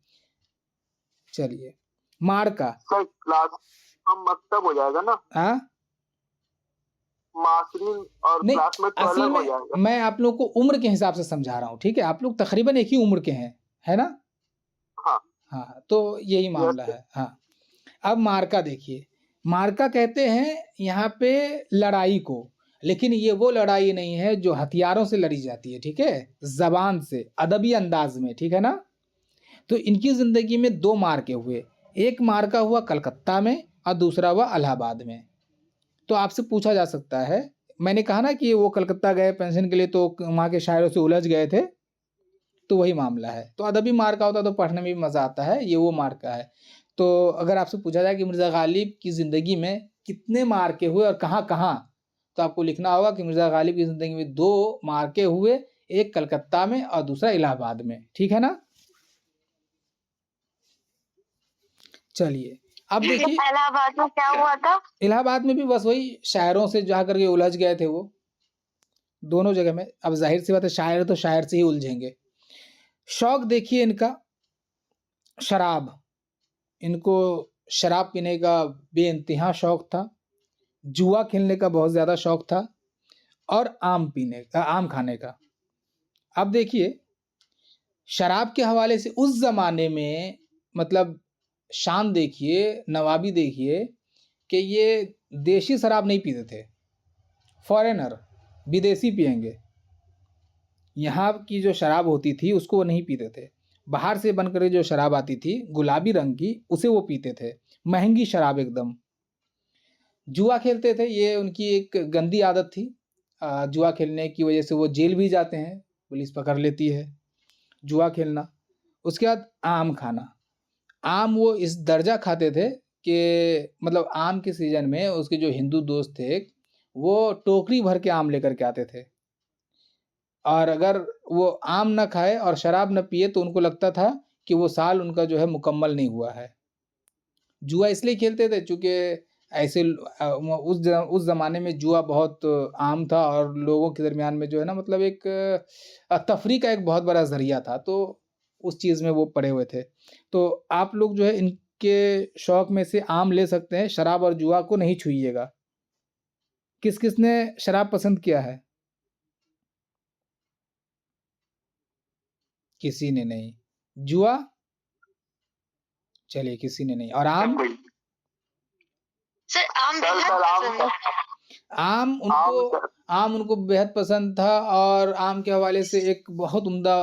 चलिए मारका, सर क्लास का मकतब हो जाएगा ना, हाँ मासरीन और नहीं, क्लासमेट तो असल अलग हो में जाएगा। मैं आप लोग को उम्र के हिसाब से समझा रहा हूँ, ठीक है। आप लोग तकरीबन एक ही उम्र के हैं, है ना। हाँ, हाँ तो यही मामला है। हाँ अब मार्का देखिए, मार्का कहते हैं यहाँ पे लड़ाई को, लेकिन ये वो लड़ाई नहीं है जो हथियारों से लड़ी जाती है, ठीक है, जबान से, अदबी अंदाज में, ठीक है ना। तो इनकी जिंदगी में 2 मार्के हुए, एक मार्का हुआ कलकत्ता में और दूसरा हुआ इलाहाबाद में। तो आपसे पूछा जा सकता है, मैंने कहा ना कि वो कलकत्ता गए पेंशन के लिए, तो वहाँ के शायरों से उलझ गए थे, तो वही मामला है। तो अदबी मार्का होता तो पढ़ने में भी मज़ा आता है, ये वो मार्का है। तो अगर आपसे पूछा जाए कि मिर्ज़ा ग़ालिब की ज़िंदगी में कितने मार्के हुए और कहाँ-कहाँ, तो आपको लिखना होगा कि मिर्ज़ा ग़ालिब की ज़िंदगी में 2 मार्के हुए, एक कलकत्ता में और दूसरा इलाहाबाद में, ठीक है ना। चलिए अब देखिए इलाहाबाद में क्या हुआ था? इलाहाबाद में भी बस वही शायरों से जा करके उलझ गए थे वो, दोनों जगह में। अब ज़ाहिर सी बात है शायर तो शायर से ही उलझेंगे। शौक देखिए इनका, शराब, इनको शराब पीने का बेइंतहा शौक था, जुआ खेलने का बहुत ज़्यादा शौक था और आम खाने का। अब देखिए शराब के हवाले से उस ज़माने में, मतलब शान देखिए, नवाबी देखिए कि ये देशी शराब नहीं पीते थे, फॉरेनर, विदेशी पिएँगे। यहाँ की जो शराब होती थी उसको वो नहीं पीते थे। बाहर से बनकर जो शराब आती थी गुलाबी रंग की, उसे वो पीते थे, महंगी शराब एकदम। जुआ खेलते थे, ये उनकी एक गंदी आदत थी। जुआ खेलने की वजह से वो जेल भी जाते हैं, पुलिस पकड़ लेती है, जुआ खेलना। उसके बाद आम खाना, आम वो इस दर्जा खाते थे कि मतलब आम के सीज़न में उसके जो हिंदू दोस्त थे, वो टोकरी भर के आम लेकर के आते थे और अगर वो आम ना खाए और शराब ना पिए तो उनको लगता था कि वो साल उनका जो है मुकम्मल नहीं हुआ है। जुआ इसलिए खेलते थे चूँकि ऐसे उस ज़माने में जुआ बहुत आम था और लोगों के दरमियान में जो है ना मतलब एक तफ़रीह का एक बहुत बड़ा ज़रिया था, तो उस चीज़ में वो पड़े हुए थे। तो आप लोग जो है इनके शौक में से आम ले सकते हैं, शराब और जुआ को नहीं छुइएगा। किस-किस ने शराब पसंद किया है? किसी ने नहीं। जुआ? चलिए किसी ने नहीं और आम? कोई सर आम सर बेहद सर आम पसंद है। आम आम उनको सर आम उनको बेहद पसंद था और आम के हवाले से एक बहुत उम्दा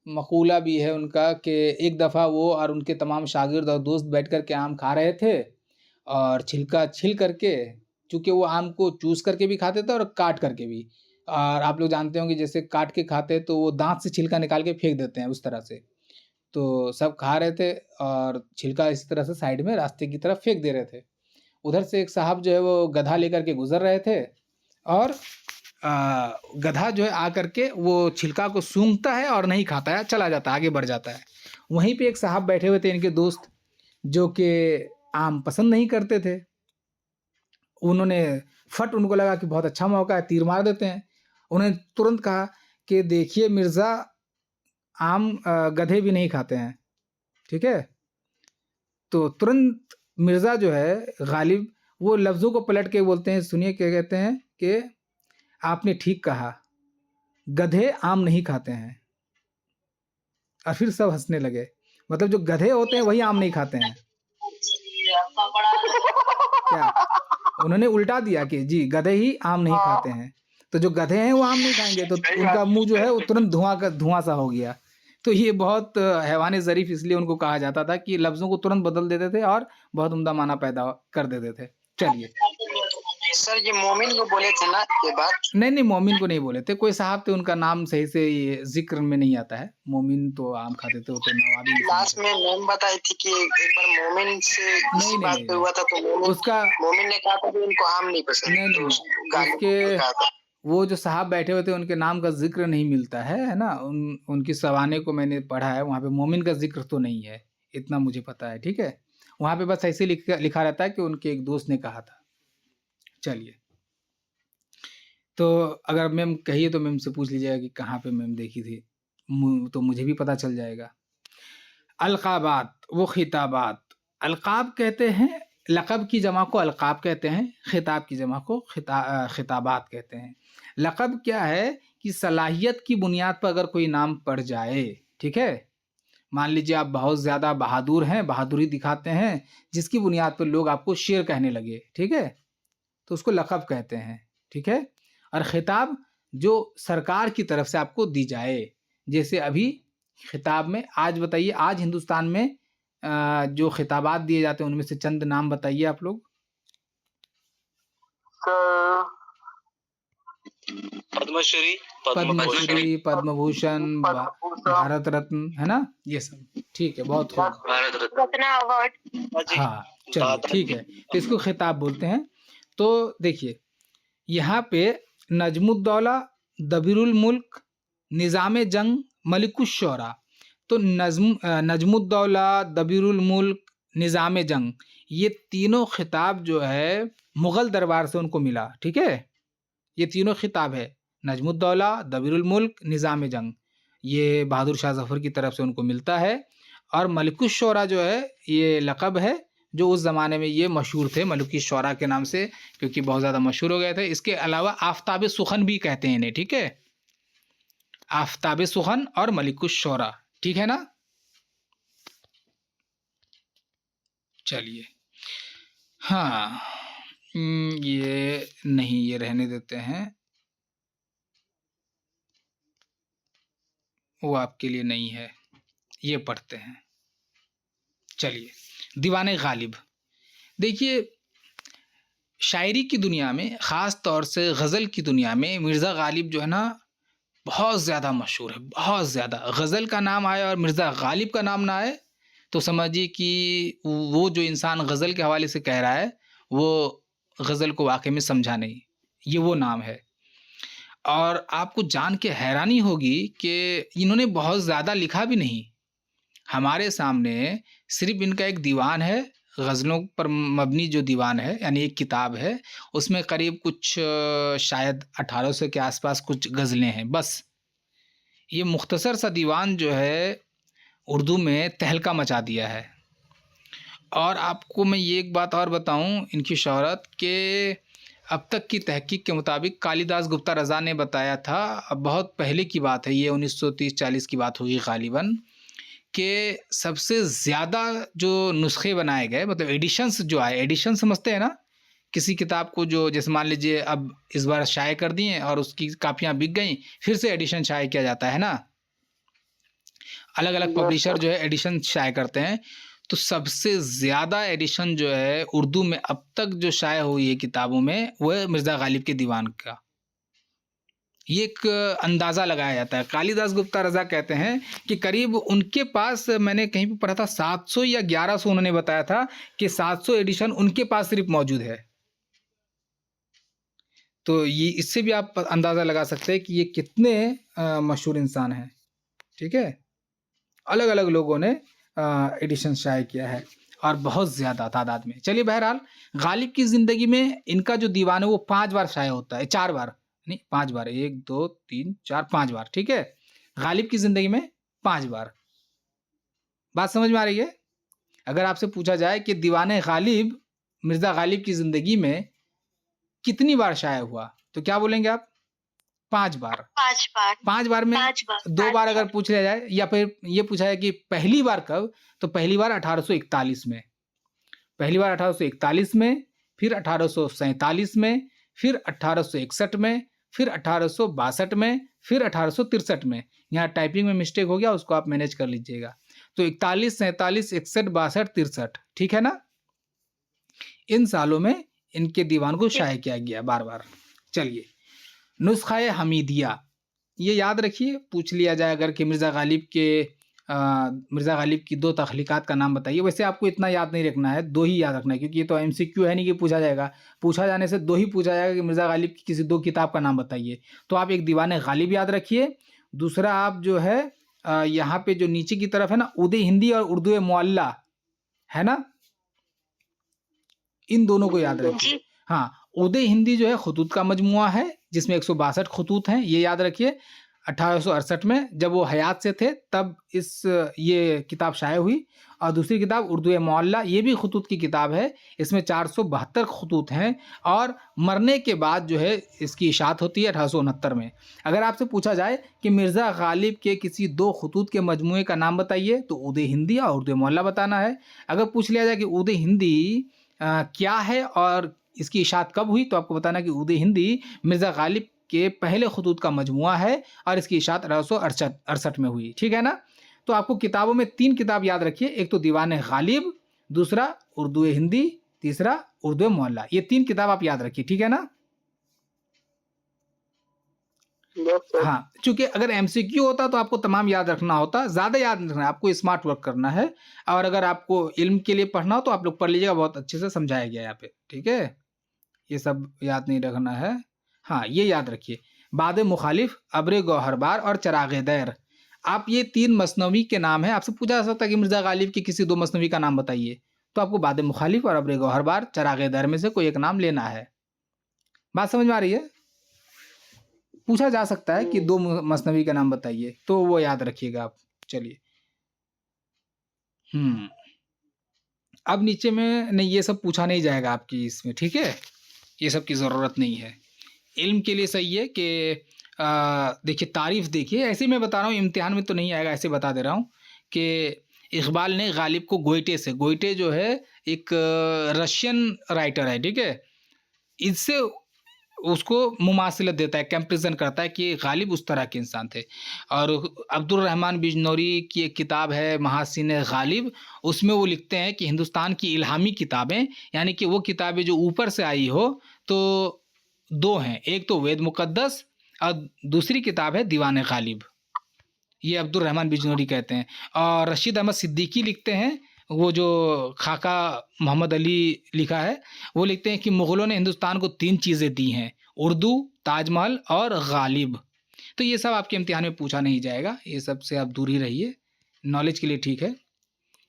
मक़ूला भी है उनका कि एक दफ़ा वो और उनके तमाम शागिर्द और दोस्त बैठ कर के आम खा रहे थे और छिलका छिल करके चूँकि वो आम को चूस करके भी खाते थे और काट करके भी। और आप लोग जानते होंगे जैसे काट के खाते हैं तो वो दाँत से छिलका निकाल के फेंक देते हैं उस तरह से। तो सब खा रहे थे और छिलका इसी तरह से साइड में रास्ते की तरफ फेंक दे रहे थे। उधर से एक साहब जो है वो गधा लेकर के गुज़र रहे थे और गधा जो है आकर के वो छिलका को सूंघता है और नहीं खाता है, चला जाता है, आगे बढ़ जाता है। वहीं पे एक साहब बैठे हुए थे इनके दोस्त, जो कि आम पसंद नहीं करते थे। उन्होंने फट उनको लगा कि बहुत अच्छा मौका है, तीर मार देते हैं। उन्होंने तुरंत कहा कि देखिए मिर्ज़ा आम गधे भी नहीं खाते हैं, ठीक है? तो तुरंत मिर्ज़ा जो है गालिब वो लफ्ज़ों को पलट के बोलते हैं, सुनिए क्या कहते हैं कि आपने ठीक कहा, गधे आम नहीं खाते हैं। और फिर सब हँसने लगे। मतलब जो गधे होते हैं वही आम नहीं खाते हैं। क्या? उन्होंने उल्टा दिया कि जी गधे ही आम नहीं खाते हैं। तो जो गधे हैं वो आम नहीं खाएँगे तो उनका मुँह जो है वो तुरंत धुआँ सा हो गया। तो ये बहुत हैवान ज़रीफ़ इसलिए उनको कहा जाता था कि लफ्ज़ों को तुरंत बदल देते थे और बहुत उम्दा माना पैदा कर देते थे। चलिए। सर ये मोमिन को बोले थे ना ये बात। नहीं, मोमिन को नहीं बोले थे। कोई साहब थे उनका नाम सही से ये ज़िक्र में नहीं आता है। मोमिन तो आम खाते थे, वो तो नवाबी इंसान लास्ट थे। में मैम बताई थी कि एक बार मोमिन से किसी बात पे नहीं। हुआ था तो उसका मोमिन ने कहा था कि उनको आम नहीं पसंद। नहीं, तो गालिब उसके ने कहा था। वो जो साहब बैठे हुए थे उनके नाम का ज़िक्र नहीं मिलता है ना? उनकी सवाने को मैंने पढ़ा है, वहाँ पे मोमिन का ज़िक्र तो नहीं है, इतना मुझे पता है, ठीक है? वहाँ पे बस ऐसे ही लिखा रहता है कि उनके एक दोस्त ने कहा था। चलिए। तो अगर मैम कहिए तो मैम से पूछ लीजिएगा कि कहाँ पे मैम देखी थी? तो मुझे भी पता चल जाएगा। अलक़ाबात व ख़िताबात। अलक़ाब कहते हैं लक़ब की जमा को अलक़ाब कहते हैं, ख़िताब की जमा को ख़िताबात कहते हैं। लक़ब क्या है कि सलाहियत की बुनियाद पर अगर कोई नाम पड़ जाए, ठीक है? मान लीजिए आप बहुत ज़्यादा बहादुर हैं, बहादुरी दिखाते हैं, जिसकी बुनियाद पर लोग आपको शेर कहने लगे, ठीक है? तो उसको लक़ब कहते हैं, ठीक है? और ख़िताब जो सरकार की तरफ से आपको दी जाए, जैसे अभी ख़िताब में आज बताइए आज हिंदुस्तान में जो ख़िताबात दिए जाते हैं उनमें से चंद नाम बताइए आप लोग? सर पद्मश्री, पद्मश्री, पद्मभूषण, पद्मभूषण भारत रत्न, है ना? ये सब, ठीक है, बहुत खूब। भारत रत्न। रत्ना अवार्ड। हाँ, चलिए ठीक है, तो इसको ख़िताब बोलते हैं। तो देखिए, यहाँ पे नजमुद्दौला, दबीरुल मुल्क, निज़ाम जंग, मलिकुश्शौरा। तो नजमुद्दौला, दबीरुल मुल्क, निज़ाम जंग, ये तीनों ख़िताब जो है मुग़ल दरबार से उनको मिला, ठीक है? ये तीनों ख़िताब है, नजमुद्दौला, दबीरुल मुल्क, निज़ाम जंग, ये बहादुर शाह ज़फ़र की तरफ से उनको मिलता है। और मलिकुश्शौरा जो है, ये लक़ब है जो उस ज़माने में ये मशहूर थे मलिकुश्शौरा के नाम से, क्योंकि बहुत ज़्यादा मशहूर हो गए थे। इसके अलावा आफ़ताब सुख़न भी कहते हैं इन्हें, ठीक है? आफ़ताब सुख़न और मलिकुश्शौरा, ठीक है ना? चलिए, हाँ, ये नहीं, ये रहने देते हैं, वो आपके लिए नहीं है, ये पढ़ते हैं। चलिए, दीवाने गालिब। देखिए, शायरी की दुनिया में, ख़ास तौर से गज़ल की दुनिया में मिर्ज़ा गालिब जो है ना बहुत ज़्यादा मशहूर है, बहुत ज़्यादा। गज़ल का नाम आए और मिर्ज़ा गालिब का नाम ना आए तो समझिए कि वो जो इंसान गज़ल के हवाले से कह रहा है, वो गज़ल को वाक़ई में समझा नहीं। ये वो नाम है। और आपको जान के हैरानी होगी कि इन्होंने बहुत ज़्यादा लिखा भी नहीं। हमारे सामने सिर्फ़ इनका एक दीवान है, ग़ज़लों पर मबनी जो दीवान है, यानी एक किताब है, उसमें करीब कुछ शायद 1800 के आस-पास कुछ ग़ज़लें हैं, बस। ये मुख़्तसर सा दीवान जो है, उर्दू में तहलका मचा दिया है। और आपको मैं ये एक बात और बताऊँ इनकी शोहरत के अब तक की तहकीक के मुताबिक कालिदास गुप्ता रज़ा ने बताया था, अब बहुत पहले की बात है, ये 1930-40 की बात होगी ग़ालिबन, कि सबसे ज़्यादा जो नुस्खे बनाए गए, मतलब एडिशंस जो आए, एडिशन समझते हैं ना? किसी किताब को जो जैसे मान लीजिए अब इस बार शाये कर दिए और उसकी कापियाँ बिक गईं, फिर से एडिशन शाये किया जाता है ना? अलग-अलग यस पब्लिशर सर। जो है एडिशन शाये करते हैं। तो सबसे ज़्यादा एडिशन जो है उर्दू में अब तक जो शाये हुई है किताबों में, वो है मिर्ज़ा ग़ालिब के दीवान का। ये एक अंदाज़ा लगाया जाता है। कालिदास गुप्ता रज़ा कहते हैं कि करीब उनके पास, मैंने कहीं पे पढ़ा था 700 या 1100, उन्होंने बताया था कि 700 एडिशन उनके पास सिर्फ़ मौजूद है। तो ये इससे भी आप अंदाज़ा लगा सकते हैं कि ये कितने मशहूर इंसान हैं, ठीक है? अलग-अलग लोगों ने एडिशन शाये किया है और बहुत ज़्यादा तादाद में। चलिए बहरहाल, ग़ालिब की ज़िंदगी में इनका जो दीवान है वो 5 बार शाये होता है, 4 बार नहीं 5 बार, 1, 2, 3, 4, 5 बार, ठीक है? ग़ालिब की ज़िंदगी में 5 बार। बात समझ में आ रही है? अगर आपसे पूछा जाए कि दीवाने ग़ालिब, मिर्ज़ा ग़ालिब की ज़िंदगी में कितनी बार शाये हुआ, तो क्या बोलेंगे आप? 5 बार। 5 बार। 5 बार में 5 बार। 2 बार अगर पूछ लिया जाए, या फिर ये पूछा जाए कि पहली बार कब, तो पहली बार 1841 में। पहली बार 1841 में, फिर 1847 में, फिर 1861 में, फिर 1862 में, फिर 1863 में। यहाँ टाइपिंग में मिस्टेक हो गया, उसको आप मैनेज कर लीजिएगा। तो 41, 47, 61, 62, 63, ठीक है ना? इन सालों में इनके दीवान को शाये किया गया बार-बार। चलिए, नुस्ख़ा-ए हमीदिया, ये याद रखिए, पूछ लिया जाए अगर कि मिर्ज़ा ग़ालिब की 2 तख़लीक़ात का नाम बताइए। वैसे आपको इतना याद नहीं रखना है, 2 ही याद रखना है, क्योंकि ये तो एमसीक्यू है नहीं कि पूछा जाएगा। पूछा जाने से 2 ही पूछा जाएगा कि मिर्ज़ा ग़ालिब की किसी 2 किताब का नाम बताइए। तो आप एक दीवाने ग़ालिब याद रखिए, दूसरा आप जो है यहाँ पे जो नीचे की तरफ है ना, उदे हिंदी और उर्दू मुअल्ला, है ना? इन दोनों को याद रखिए। जी। हाँ, उदे हिंदी जो है ख़ुतूत का मजमुआ है, जिसमें 162 ख़ुतूत हैं, ये याद रखिए। 1868 में जब वो हयात से थे, तब ये किताब शाये हुई। और दूसरी किताब उर्दू मुअल्ला, ये भी ख़ुतूत की किताब है, इसमें 472 ख़ुतूत हैं और मरने के बाद जो है इसकी इशाअत होती है 1869 में। अगर आपसे पूछा जाए कि मिर्ज़ा ग़ालिब के किसी 2 ख़ुतूत के मजमूए का नाम बताइए, तो उदे हिंदी और उर्दू मुअल्ला बताना है। अगर पूछ लिया जाए कि उदे हिंदी क्या है और इसकी इशाअत कब हुई, तो आपको बताना कि उदे हिंदी मिर्ज़ा ग़ालिब के पहले ख़ुतूत का मजमुआ है और इसकी इशाअत 1868 में हुई, ठीक है ना? तो आपको किताबों में 3 किताब याद रखिए, एक तो दीवाने ग़ालिब, दूसरा उर्दू हिंदी, तीसरा उर्दू मुअल्ला। ये 3 किताब आप याद रखिए, ठीक है ना? Yes sir. हाँ, चूँकि अगर एमसीक्यू होता तो आपको तमाम याद रखना होता, ज़्यादा याद नहीं रखना है, आपको स्मार्ट वर्क करना है। और अगर आपको इल्म के लिए पढ़ना हो तो आप लोग पढ़ लीजिएगा, बहुत अच्छे से समझाया गया है यहाँ पे, ठीक है? ये सब याद नहीं रखना है। हाँ, ये याद रखिए, बाद मुखालिफ, अब्र गौहरबार और चराग़ दैर। आप ये 3 मसनवी के नाम हैं। आपसे पूछा जा सकता है कि मिर्ज़ा ग़ालिब की किसी 2 मसनवी का नाम बताइए, तो आपको बाद मुखालिफ और अब्र गौहरबार, चराग़ दैर में से कोई एक नाम लेना है। बात समझ में आ रही है? पूछा जा सकता है कि 2 मसनवी का नाम बताइए, तो वो याद रखिएगा आप। चलिए। अब नीचे में नहीं, ये सब पूछा नहीं जाएगा आपकी इसमें, ठीक है? ये सब की ज़रूरत नहीं है। इल्म के लिए सही है कि देखिए, तारीफ़ देखिए, ऐसे ही मैं बता रहा हूँ, इम्तिहान में तो नहीं आएगा, ऐसे बता दे रहा हूँ कि इक़बाल ने ग़ालिब को गोइटे जो है एक रशियन राइटर है, ठीक है? इससे उसको मुमासिलत देता है, कंपैरिज़न करता है कि ग़ालिब उस तरह के इंसान थे। और अब्दुर रहमान बिजनौरी की एक किताब है महासिन ग़ालिब, उसमें वो लिखते हैं कि हिंदुस्तान की इल्हामी किताबें, यानी कि वो किताबें जो ऊपर से आई हो, तो 2 हैं, एक तो वेद मुक़द्दस और दूसरी किताब है दीवान ग़ालिब। ये अब्दुल रहमान बिजनौरी कहते हैं। और रशीद अहमद सिद्दीकी लिखते हैं, वो जो खाका मोहम्मद अली लिखा है, वो लिखते हैं कि मुग़लों ने हिंदुस्तान को 3 चीज़ें दी हैं, उर्दू, ताजमहल और गालिब। तो ये सब आपके इम्तिहान में पूछा नहीं जाएगा, ये सब से आप दूर ही रहिए, नॉलेज के लिए ठीक है।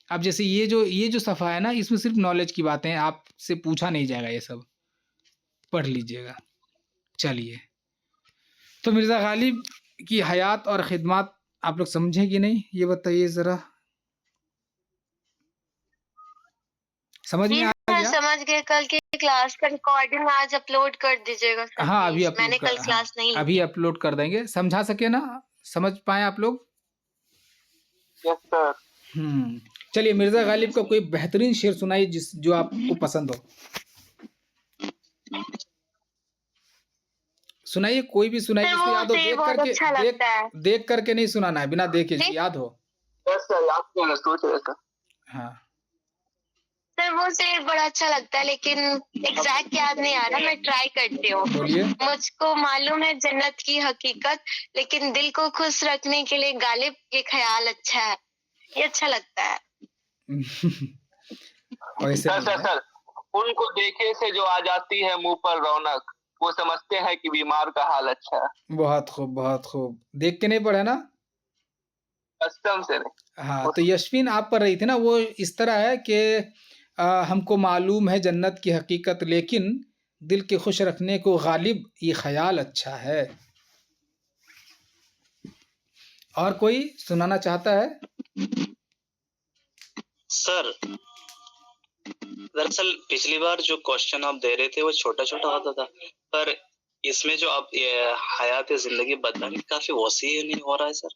अब जैसे ये जो सफ़ा है ना, इसमें सिर्फ नॉलेज की बातें हैं, आपसे पूछा नहीं जाएगा, ये सब पढ़ लीजिएगा। चलिए, तो मिर्ज़ा गालिब की हयात और ख़िदमत आप लोग समझे कि नहीं, ये बताइए ज़रा। समझ में जी आ सर, गया? समझ गए। कल की क्लास का रिकॉर्डिंग आज अपलोड कर दीजिएगा सर हाँ, अभी प्लीज। अपलोड मैंने कर कल हाँ, क्लास नहीं ली अभी थी। अपलोड कर देंगे। समझा सके ना? समझ पाएँ आप लोग? Yes sir. चलिए, मिर्ज़ा गालिब का कोई बेहतरीन शेर सुनाइए जो आपको पसंद हो। सुनाइए, कोई भी सुनाइए, सर जिसको वो याद हो। शेर बहुत अच्छा लगता है। देख करके नहीं सुनाना है, बिना देखे, नहीं जिसको याद हो। यस सर, आपको ना सोच रहे सर। हाँ, सर वो शेर बड़ा अच्छा लगता है, लेकिन एग्जैक्ट याद नहीं आ रहा, मैं ट्राई करती हूँ। बोलिए। मुझको मालूम है जन्नत की हकीकत, लेकिन दिल को खुश रखने के लिए गालिब ये ख्याल अच्छा है। ये अच्छा लगता है। वैसे सर भी सर है। सर, उनको देखे से जो आ जाती है मुंह पर रौनक, वो समझते हैं कि बीमार का हाल अच्छा है। बहुत खूब, बहुत खूब। देख के नहीं पढ़े ना? कसम से नहीं। हाँ, तो यश्विन आप पढ़ रही थी ना, वो इस तरह है कि हमको मालूम है जन्नत की हकीकत, लेकिन दिल के खुश रखने को गालिब ये ख्याल अच्छा है। और कोई सुनाना चाहता है? सर, दरअसल पिछली बार जो क्वेश्चन आप दे रहे थे वो छोटा-छोटा होता था, पर इसमें जो आप ये हयात ज़िंदगी बता रहे काफ़ी वसी नहीं हो रहा है सर?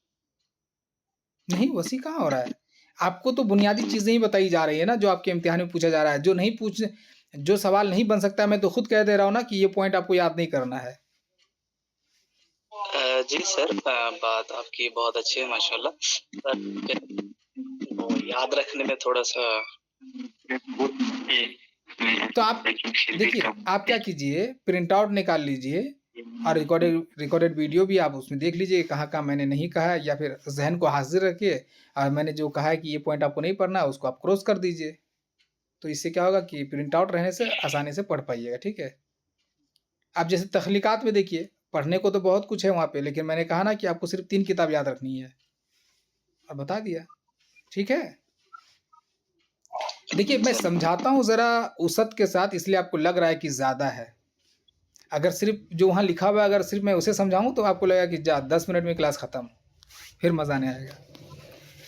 नहीं, वसी कहाँ हो रहा है? आपको तो बुनियादी चीज़ें ही बताई जा रही है ना, जो आपके इम्तिहान में पूछा जा रहा है। जो सवाल नहीं बन सकता, मैं तो खुद कह दे रहा हूँ ना कि ये पॉइंट आपको याद नहीं करना है। जी सर, बात आपकी बहुत अच्छी है माशाल्लाह, पर वो याद रखने में थोड़ा-सा तो आप देखिए, आप क्या कीजिए, प्रिंट आउट निकाल लीजिए और रिकॉर्डेड वीडियो भी आप उसमें देख लीजिए, कहाँ-कहाँ मैंने नहीं कहा है, या फिर ज़हन को हाज़िर रखिए और मैंने जो कहा है कि ये पॉइंट आपको नहीं पढ़ना है, उसको आप क्रॉस कर दीजिए। तो इससे क्या होगा कि प्रिंट आउट रहने से आसानी से पढ़ पाइएगा, ठीक है? अब जैसे तख़्लीक़ात में देखिए, पढ़ने को तो बहुत कुछ है वहाँ पे, लेकिन मैंने कहा ना कि आपको सिर्फ़ 3 किताब याद रखनी है और बता दिया, ठीक है? देखिए, मैं समझाता हूँ ज़रा वसअत के साथ, इसलिए आपको लग रहा है कि ज़्यादा है। अगर सिर्फ़ जो वहाँ लिखा हुआ है, अगर सिर्फ़ मैं उसे समझाऊँ तो आपको लगेगा कि जा 10 मिनट में क्लास ख़त्म, फिर मज़ा नहीं आएगा।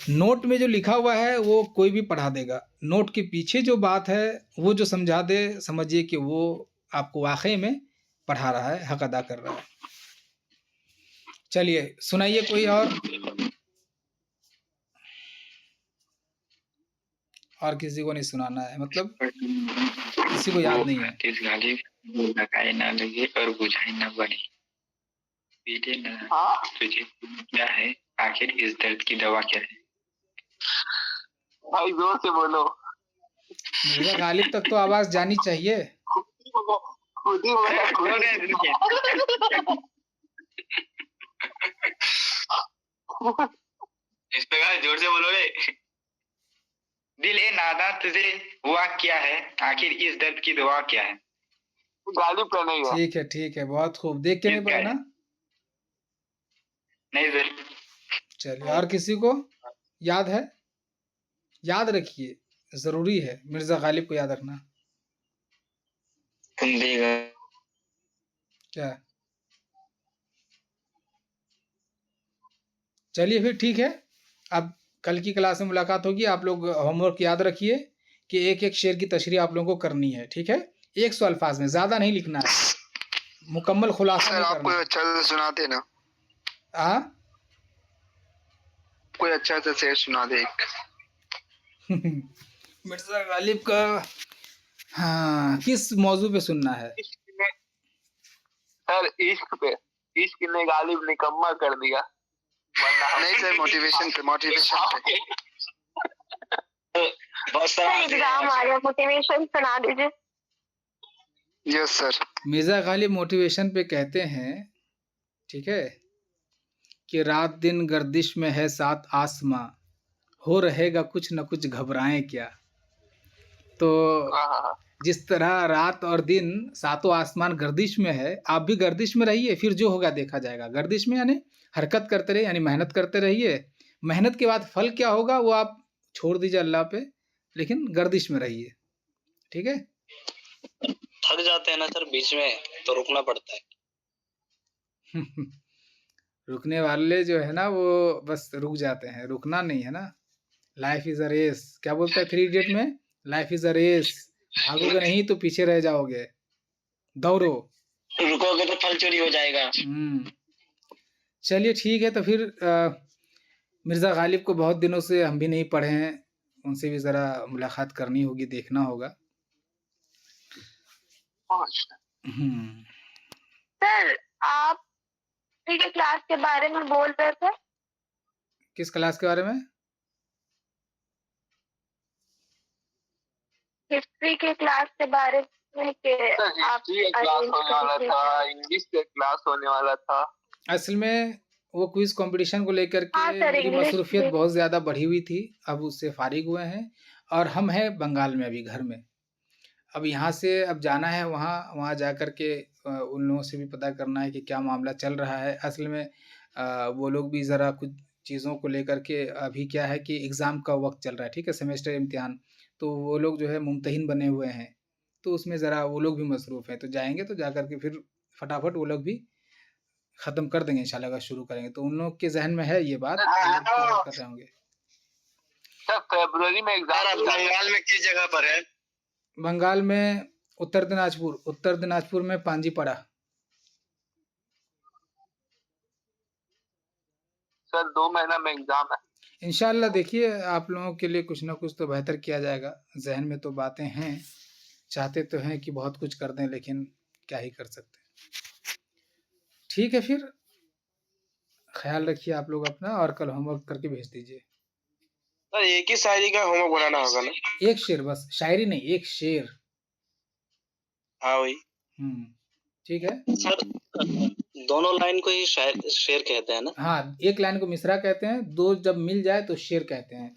नोट में जो लिखा हुआ है वो कोई भी पढ़ा देगा। नोट के पीछे जो बात है वो जो समझा दे, समझिए कि वो आपको वाक़ई में पढ़ा रहा है, हक़ अदा कर रहा है। चलिए, सुनाइए कोई और किसी को नहीं सुनाना है, मतलब किसी को याद नहीं है। गालिब लगाए ना लगे और बुझाई ना बने, पीटे ना तुझे क्या है, आखिर इस दर्द की दवा क्या है? भाई जोर से बोलो। मिर्ज़ा गालिब तक तो आवाज़ जानी चाहिए। खुद ही बोला, इस पे कहा जोर से बोलोगे। दिल ए नादा तुझे हुआ क्या है, आखिर इस दर्द की दवा क्या है? गालिब का नहीं है। ठीक है, बहुत खूब। देख के नहीं किसका पढ़ना? है? नहीं सर। चलिए, और किसी को याद है? याद रखिए, ज़रूरी है मिर्ज़ा गालिब को याद रखना। तुम देगा क्या? चलिए फिर ठीक है, अब कल की क्लास में मुलाकात होगी। आप लोग होमवर्क याद रखिए कि एक-एक शेर की तशरीह आप लोगों को करनी है, ठीक है? 100 अल्फाज में, ज़्यादा नहीं लिखना है, मुकम्मल खुलासा नहीं करना। कोई अच्छा से सुनाते ना, कोई अच्छा सा शेर सुना दे एक। मिर्ज़ा गालिब का हाँ, किस मौजू पे सुनना है? सर इश्क पे, इश्क ने गालिब निकम्मा कर दिया, वरना हम नहीं सर, मोटिवेशन पे बहुत सारा एग्जाम आ गया, मोटिवेशन सुना दीजिए। Yes sir. Mirza Ghalib motivation पे कहते हैं, ठीक है, कि रात दिन गर्दिश में है सात आसमां, हो रहेगा कुछ न कुछ घबराएं क्या। तो जिस तरह रात और दिन सातों आसमान गर्दिश में है, आप भी गर्दिश में रहिए, फिर जो होगा देखा जाएगा। गर्दिश में यानी हरकत करते रहिए, यानी मेहनत करते रहिए। मेहनत के बाद फल क्या होगा वो आप छोड़ दीजिए अल्लाह पे, लेकिन गर्दिश में रहिए। ठीक है। थक जाते हैं ना सर बीच में, तो रुकना पड़ता है। रुकने वाले जो है ना वो बस रुक जाते हैं, रुकना नहीं है ना। लाइफ इज अ रेस, क्या बोलता है 3 इडियट में, लाइफ इज अ रेस, भागोगे नहीं तो पीछे रह जाओगे, दौड़ो, रुकोगे तो फल चोरी हो जाएगा। चलिए ठीक है। तो फिर मिर्ज़ा गालिब को बहुत दिनों से हम भी नहीं पढ़े हैं, उनसे भी ज़रा मुलाकात करनी होगी, देखना होगा। सर आप के क्लास के बारे में बोल रहे थे। किस क्लास के बारे में? हिस्ट्री के क्लास के बारे में के आप हिस्ट्री क्लास होने वाला था, इंग्लिश के क्लास होने वाला था। असल में वो क्विज कंपटीशन को लेकर के हाँ सर, मेरी इंग्लिश मसरूफियत में। बहुत ज़्यादा बढ़ी हुई थी, अब उससे फारिग हुए हैं और हम हैं बंगाल में अभी घर में। अब यहाँ से अब जाना है वहाँ जा कर के उन लोगों से भी पता करना है कि क्या मामला चल रहा है। असल में वो लोग भी ज़रा कुछ चीज़ों को लेकर के, अभी क्या है कि एग्ज़ाम का वक्त चल रहा है, ठीक है, सेमेस्टर इम्तिहान, तो वो लोग जो है मुमतहिन बने हुए हैं, तो उसमें ज़रा वो लोग भी मसरूफ़ हैं। तो जाएंगे तो जा कर के फिर फटाफट वो लोग भी ख़त्म कर देंगे इंशाल्लाह, अगर शुरू करेंगे तो। उन लोग के जहन में है ये बात, वो लोग पूरा कर रहे होंगे। सर फरवरी में एग्जाम। बंगाल में किस जगह पर है? बंगाल में उत्तर दिनाजपुर में पांजीपाड़ा। सर 2 महीना में एग्जाम है। इंशाल्लाह देखिए आप लोगों के लिए कुछ ना कुछ तो बेहतर किया जाएगा। जहन में तो बातें हैं, चाहते तो हैं कि बहुत कुछ कर दें, लेकिन क्या ही कर सकते हैं। ठीक है, फिर ख्याल रखिए आप लोग अपना, और कल होमवर्क करके भेज दीजिए। सर एक ही शायरी का होमवर्क बनाना होगा ना? एक शेर बस, शायरी नहीं, एक शेर। हाँ वही। ठीक है सर दोनों लाइन को ही शेर कहते हैं ना? हाँ, एक लाइन को मिसरा कहते हैं, दो जब मिल जाए तो शेर कहते हैं।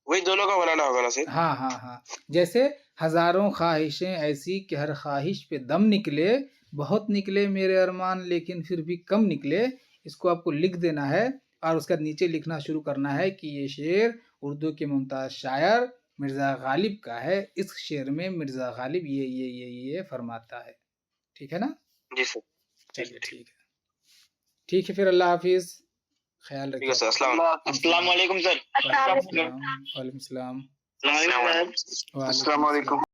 वही दोनों का बनाना होगा ना सर? हाँ, जैसे हजारों ख्वाहिशें ऐसी कि हर ख्वाहिश पे दम निकले, बहुत निकले मेरे अरमान लेकिन फिर भी कम निकले। इसको आपको लिख देना है और उसका नीचे लिखना शुरू करना है कि ये शेर उर्दू के मुमताज़ शायर मिर्ज़ा गालिब का है। इस शेर में मिर्ज़ा गालिब ये फरमाता है। ठीक है ना? जी सर। चलिए ठीक है फिर अल्लाह हाफिज़, ख्याल ठीक है रखिए। सर। अस्सलाम वालेकुम सर। अस्सलाम वालेकुम सलाम। अस्सलाम वालेकुम।